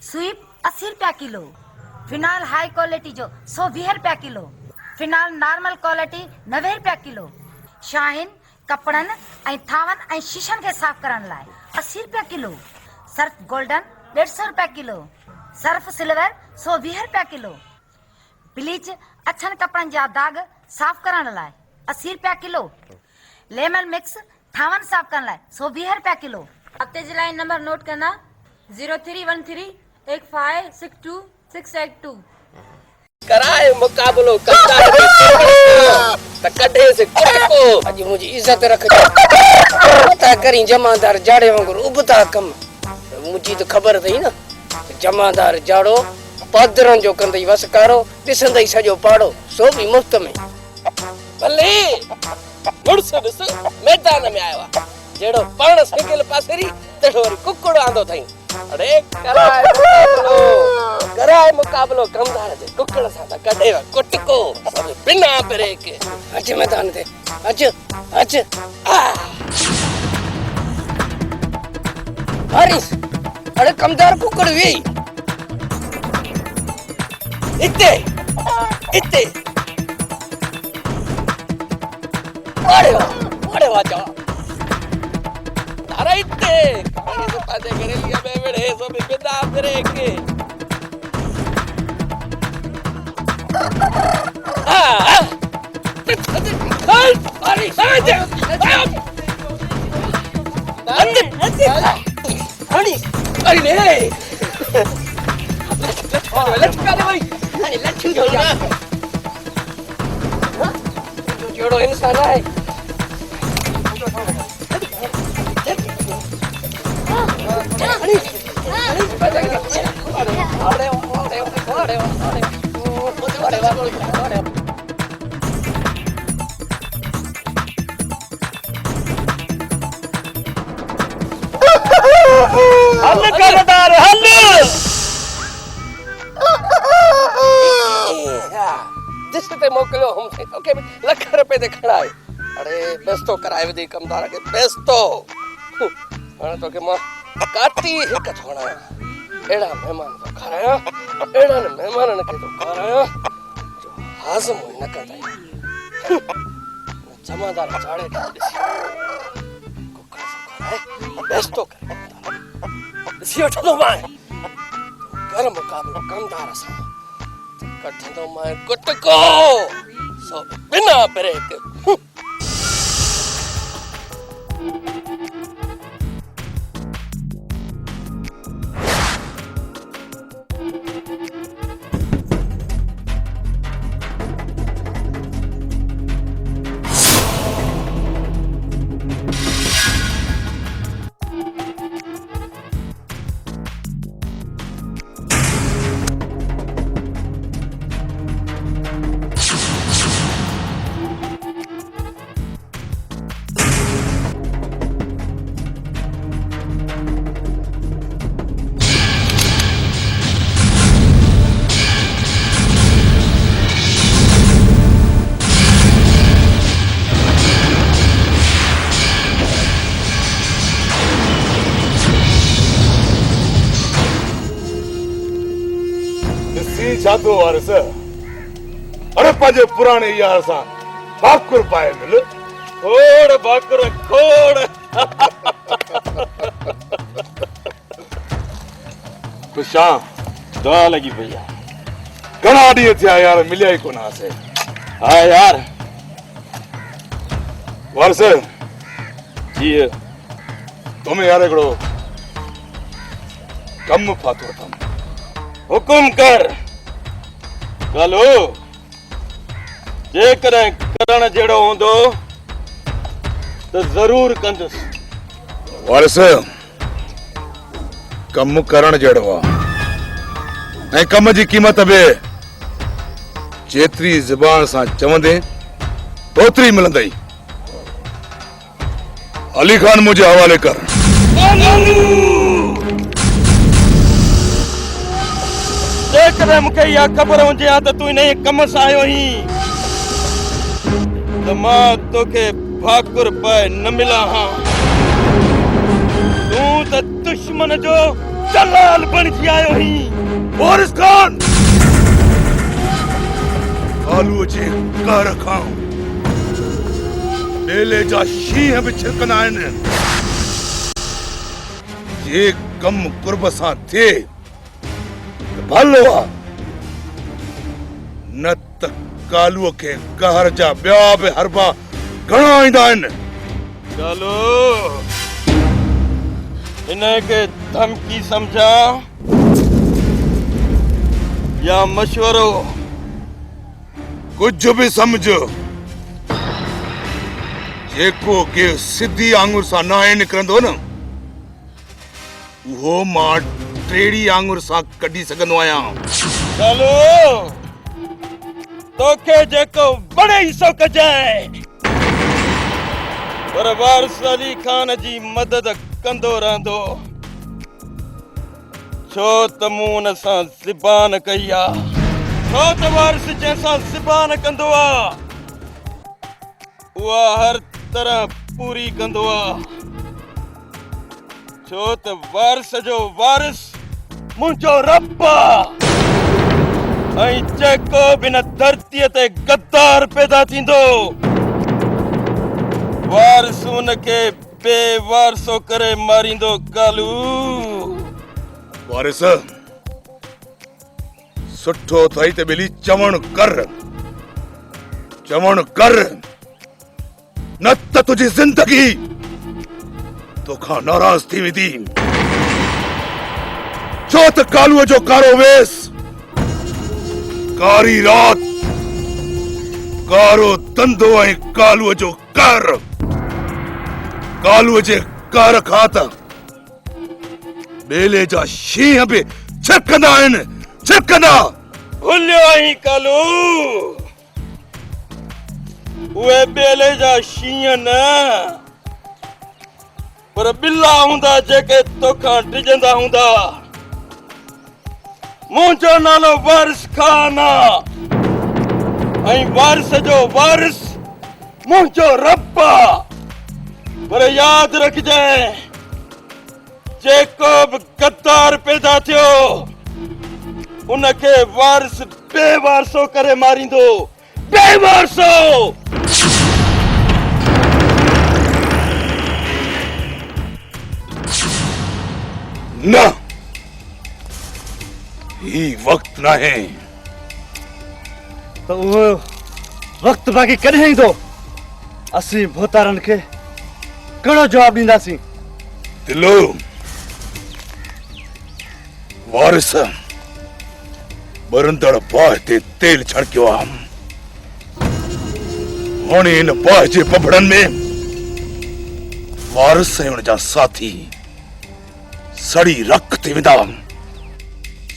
स्वीप 80 रुपया किलो, फिनाइल हाई क्वालिटी जो 120 रुपया किलो, फिनाइल नॉर्मल क्वालिटी 90 रुपया किलो, शाहीन कपड़नि ऐं थावनि ऐं शीशनि खे साफ़ करण लाइ 80 रुपया किलो, सर्फ गोल्डन 150 रुपया किलो, सर्फ सिल्वर 120 रुपया किलो, ब्लीच अछनि कपड़नि जा दाग साफ़ करण लाइ 80 रुपया किलो, लेमन मिक्स थावनि साफ़ करण लाइ 120 रुपया किलो। हफ्ते जी लाइन नंबर नोट करना 03138562 कराए मुकाबलो कंदा त कढे से कुटको अज मुझी इज्जत रख पता करी जमादार जाड़े वांगुर उबता कम मुझी तो खबर थई न जमादार जाड़ो पादरन जो कंदई वसकारो दिसंदई सजो पाड़ो सो भी मुफ्त में भले मुड़स दिस मैदान में आयो जेड़ो पाण साइकिल पासेरी तेड़ो वरी कुकड़ आंदो थई। अरे कराए मुकाबलो कमदार जे कुकड़ सा त कढे कुटको सब बिना ब्रेक अच मैदान ते अच अच हरीस अरे कमदार कुकड़ वे इत्ते इत्ते अरे वाह जा अरे इत्ते कहानी से पासे करे लिया मैं बड़े सो भी बिना ब्रेक अरे साइड अरे नहीं let's go भाई अरे let's go केड़ो इंसान है हल करदार हल जिस ते मोकलियो हमसे ओके लख रुपए दे खड़ा है अरे बेस्तो कराए वदी कमदार के बेस्तो हां तो के मां काटी हिक छोड़ा एड़ा मेहमान तो खराया एड़ा ने मेहमानन के तो खराया जो हाजम न करदा जमादार चाड़े कुकर है बेस्तो कर सियो ठदो मां घर मुकाबलो कमदार सा कठंदो मां कुटको सो बिना ब्रेक जादू वारस अरे पंहिंजे पुराणे यार सां भाकुर पाए मिल खोड़ भाकुर खोड़ खुशा दुआ लगी पई आहे घणा ॾींहं थिया यार मिलिया ई कोन हासे हा यार वारस जी तुम्हें यार हिकिड़ो कमु फाथो अथमि हुकुम कर कालो जेकॾहिं करण जहिड़ो हूंदो त ज़रूर कंदुसि वारस कमु करण जहिड़ो आहे ऐं कम जी क़ीमत बि जेतिरी ज़बान सां चवंदे ओतिरी मिलंदई अली खान मुझे हवाले कर जेकॾहिं मूंखे इहा ख़बर हुजे हा त तूं इन कम सां आयो आहीं त मां तोखे भाकुर पाए न मिलां हा तूं त दुश्मन जो दलाल बणिजी आयो आहीं वारिस खान आलू जे कहर खां बेले जा शींहं बि छिरकंदा आहिनि जे कम कुर्ब सां थिए भलो आहे न त कालूअ खे कहर जा ॿिया बि हरबा घणा ईंदा आहिनि चलो इनखे धमकी समझा या मशवरो कुछ भी समझ जेको के सिधी आंगुर सां नाहे निकिरंदो न उहो मां टेड़ी आंगुर सां कढी सघंदो आहियां चलो तोखे जेको बड़े ई सो कजाए पर वारिस अली खान जी मदद कंदो रहंदो छो त मूं हुन सां ज़बान कई आहे छो त वारिस जंहिंसां ज़बान कंदो आहे उहा हर तरह पूरी कंदो आहे छो त वारिस जो वारिस मुंहिंजो रब आहे ऐं जेको बि न धरतीअ ते गद्दार पैदा थींदो वारिस हुनखे बेवारसो करे मारींदो कालू वारिस सुठो अथई त ॿिली चवण कर न त तुंहिंजी ज़िंदगी तोखां नाराज़ थी वेंदी छो त कालूअ जो कारो वेस कारी रात कारो धंधो ऐं कालूअ जो कर कालूअ जे कर खां त बेले जा शींहं बि छिकंदा आहिनि छिकंदा। भुलियो आहीं कालू, उहे बेले जा शींहं न पर बिल्ला हूंदा जेके तोखां डिॼंदा हूंदा। मुंहिंजो नालो वारिस खान ऐं वारिस जो वारिस मुंहिंजो रब आ। पर यादि रखजांइ, जेको बि गद्दार पैदा थियो उनखे वारिस बेवारसो करे मारींदो, बेवारसो। न ही वक्त न है। तो वो वक्त बाक़ी कॾहिं ईंदो? असीं भोतारनि खे कहिड़ो जवाब ॾींदासीं? दिलो वारिस बरंदड़ बाहि ते तेल छड़कियो आहे। हाणे इन बाहि जे बबड़नि में वारिस ऐं हुन जा साथी सड़ी रख थी वेंदा,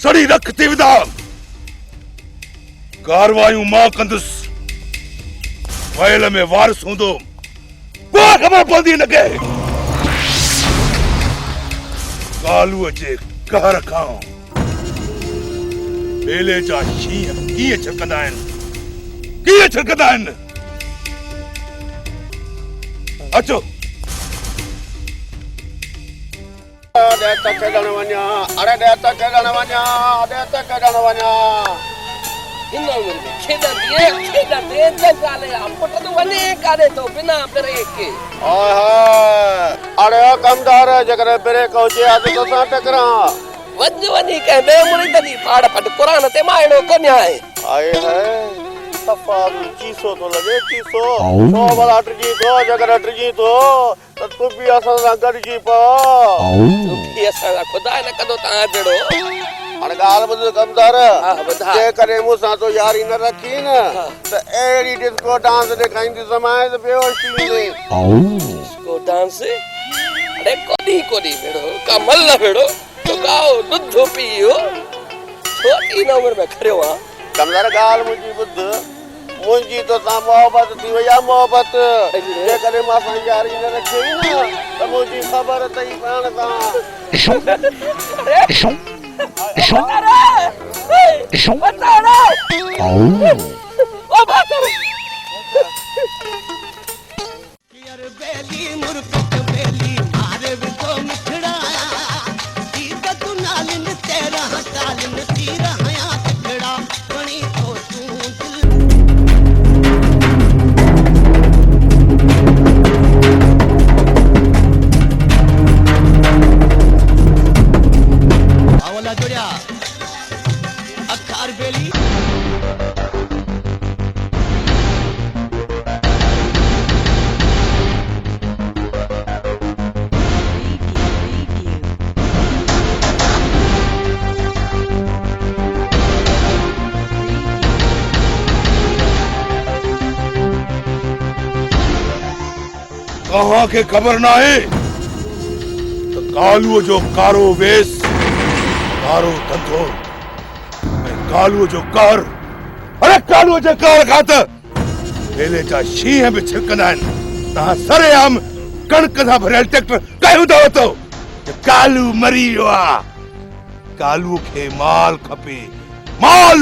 सड़ी रख थी वेंदा। कारवायूं मां कंदुसि, वयल में वारिस हूंदो को ख़बर पवंदी हिनखे। कालूअ जे कहर खां बेले जा शींहं कीअं छिकंदा आहिनि, कीअं छिकंदा आहिनि। अचो खेॾण वञा, अरे खेॾण वञा, खेॾण वञा। हिन उमिरि में खेॾंदे जंजाले आ, पुट तूं वञे काॾे थो बिना ब्रेक के। हाय हाय, अरे कमदार जेकर ब्रेक हुजे आ त तोसां टकरां। वञी कंहिं ॿिए मुड़ी तॾहिं फाड़ फट क़ुरान ते मां अहिड़ो कोन आहियां। हाय हाय, सफ़ा चीसो तो लगे चीसो। सो भला टजी तो, जगर टजी तो त तू भी असां सां गॾिजी पा। तू भी असां सां खुदा न कंदो तव्हां जहिड़ो। हाणे ॻाल्हि ॿुध कमदार, जेकॾहिं मूंसां तो यारी न रखी न त अहिड़ी डिस्को डांस ॾेखारींदी समाए त बेहोश थी वेंदे। Disco dance? अरे कोडी भेड़ो कमल न भेड़ो तो गाओ दूध पियो छोटी न उम्र में खरियो आ। कमदार ॻाल्हि मुंहिंजी ॿुध, मुंहिंजी तो सां मोहबत थी वई आहे मोहबत। जेकॾहिं मां सां यारी न रखी न त मुंहिंजी ख़बर अथई पाण तव्हां खे ख़बर न आहे त कालूअ जो कारो वेस, कारो धंधो ऐं कालूअ जो कहर। अरे कालूअ जे कहर खां त बेले जा शींहं बि छिकंदा आहिनि। तव्हां सरेआम कणिक सां भरियल ट्रैक्टर कयो अथव त कालू मरी वियो आहे। कालूअ खे माल खपे, माल।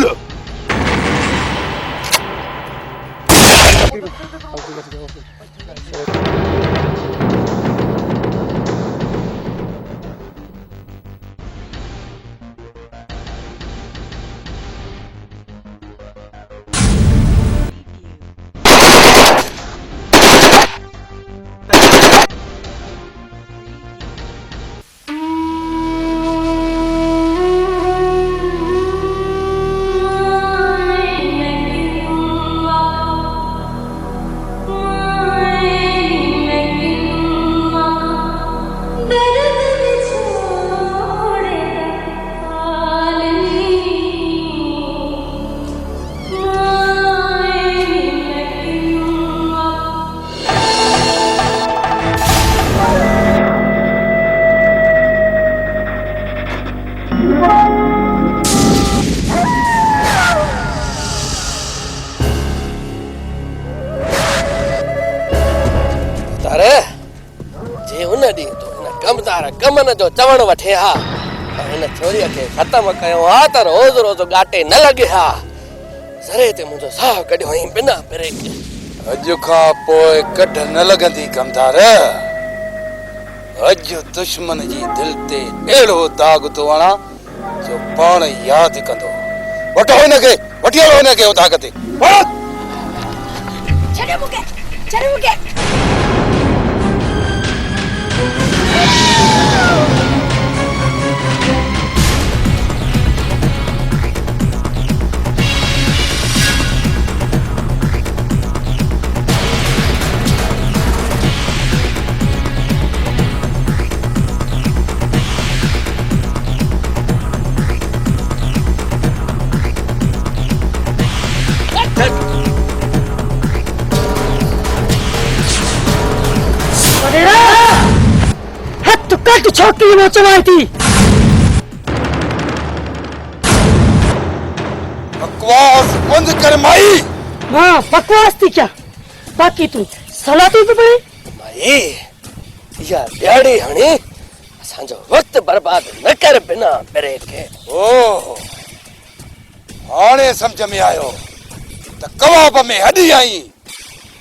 कमन जो चवण वठे हा हिन छोरीअ खे ख़तम कयो हा त रोज़ रोज़ गाटे न लॻे हा सरे ते मुंहिंजो साह कढियो हुई बिना ब्रेक अॼु खां पोइ कढ न लॻंदी कमदार अॼु दुश्मन जी दिलि ते अहिड़ो दाग थो हणा जो पाण यादि कंदो वठो हिनखे वठी हलो हिनखे उतां ते छॾियो मूंखे छॾियो मूंखे कट छोकरी में चलाई थी बकवास बंद कर माई हाँ बकवास थी क्या बाकी तू सलाती तो पड़े माई या ॾियारी हणी असांजो वक़्तु बर्बाद न कर बिना ब्रेक के ओ हाणे सम्झ में आयो त कबाब में हॾी आई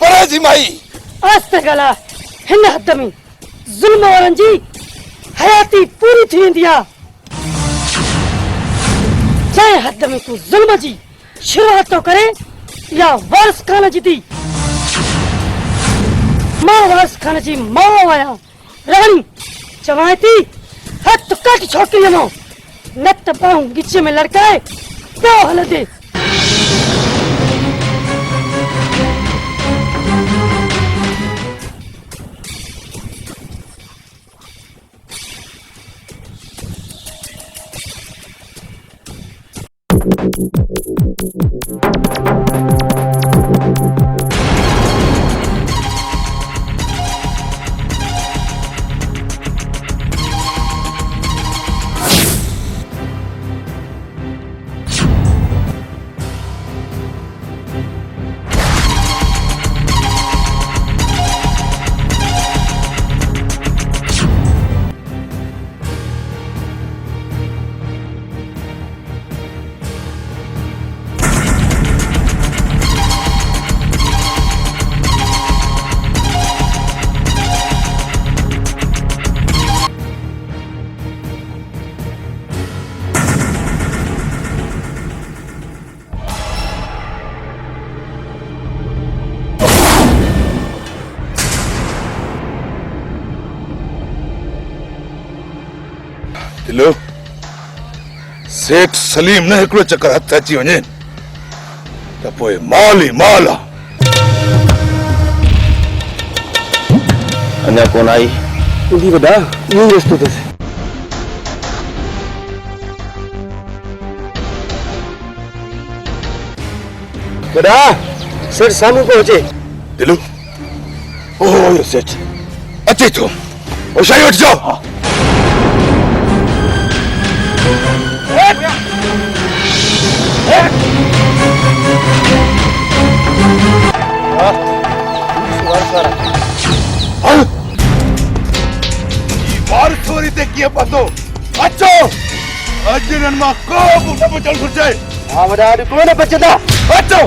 पर जी माई आस्ते गला हिन हद में ज़ुल्म वारनि जी हयाती पूरी थी वेंदी आहे जंहिं हद में तू ज़ुल्म जी शुरूआत तो करे या वारिस खान जी थी मां वारिस खान जी मां आहियां राणी चवां थी हथ कट छोकिरीअ मां न त बाहूं गिच में लड़काए पियो हलंदे दिलो सेठ सलीम ने हिकिड़ो चक्कर हथ अची वञे त पोइ माल ई माल आहे अञा कोन आई तुंहिंजी वॾा इहो ई रस्तो अथसि वॾा सेठ साम्हूं पियो अचे दिलू ओ यो सेठ अचे थो होशियारी वठी जाओ वारसोरी ते कीअं पतो अचो अॼु हिननि मां को बि न बचणु घुरिजे हा वॾा अॼु कोन बचंदा अचो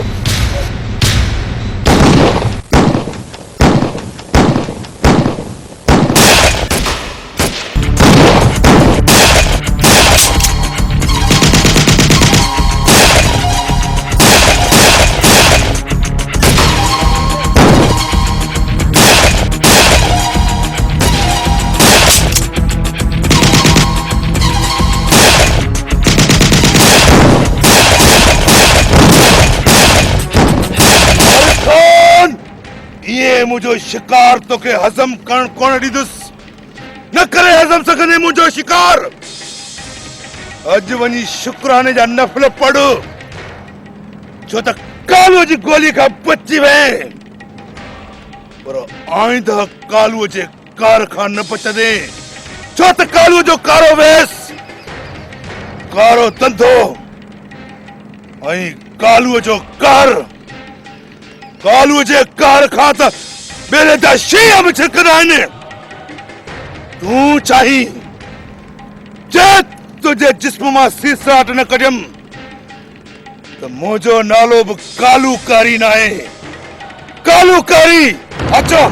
ये मुझो शिकार तो के हजम करण कोन ॾींदुस न करे हजम सघंदे मुझो शिकार अॼु वञी शुक्राने जा नफ़ल पढ़ छो त कालूअ जी गोली खां बची वए पर आईंदा कालूअ जे कार खां न बचंदे छो त कालूअ जो कारो वेस कारो धंधो ऐं कालूअ जो कार कालूअ जे कार खां त ॿेड़े जा शींहं बि छिकंदा आहिनि तूं चाहीं जे तुझे जिस्म मां सीसाट न कढियम तो मुझो नालो भी कालू कारी ना है। कालू कारी अचो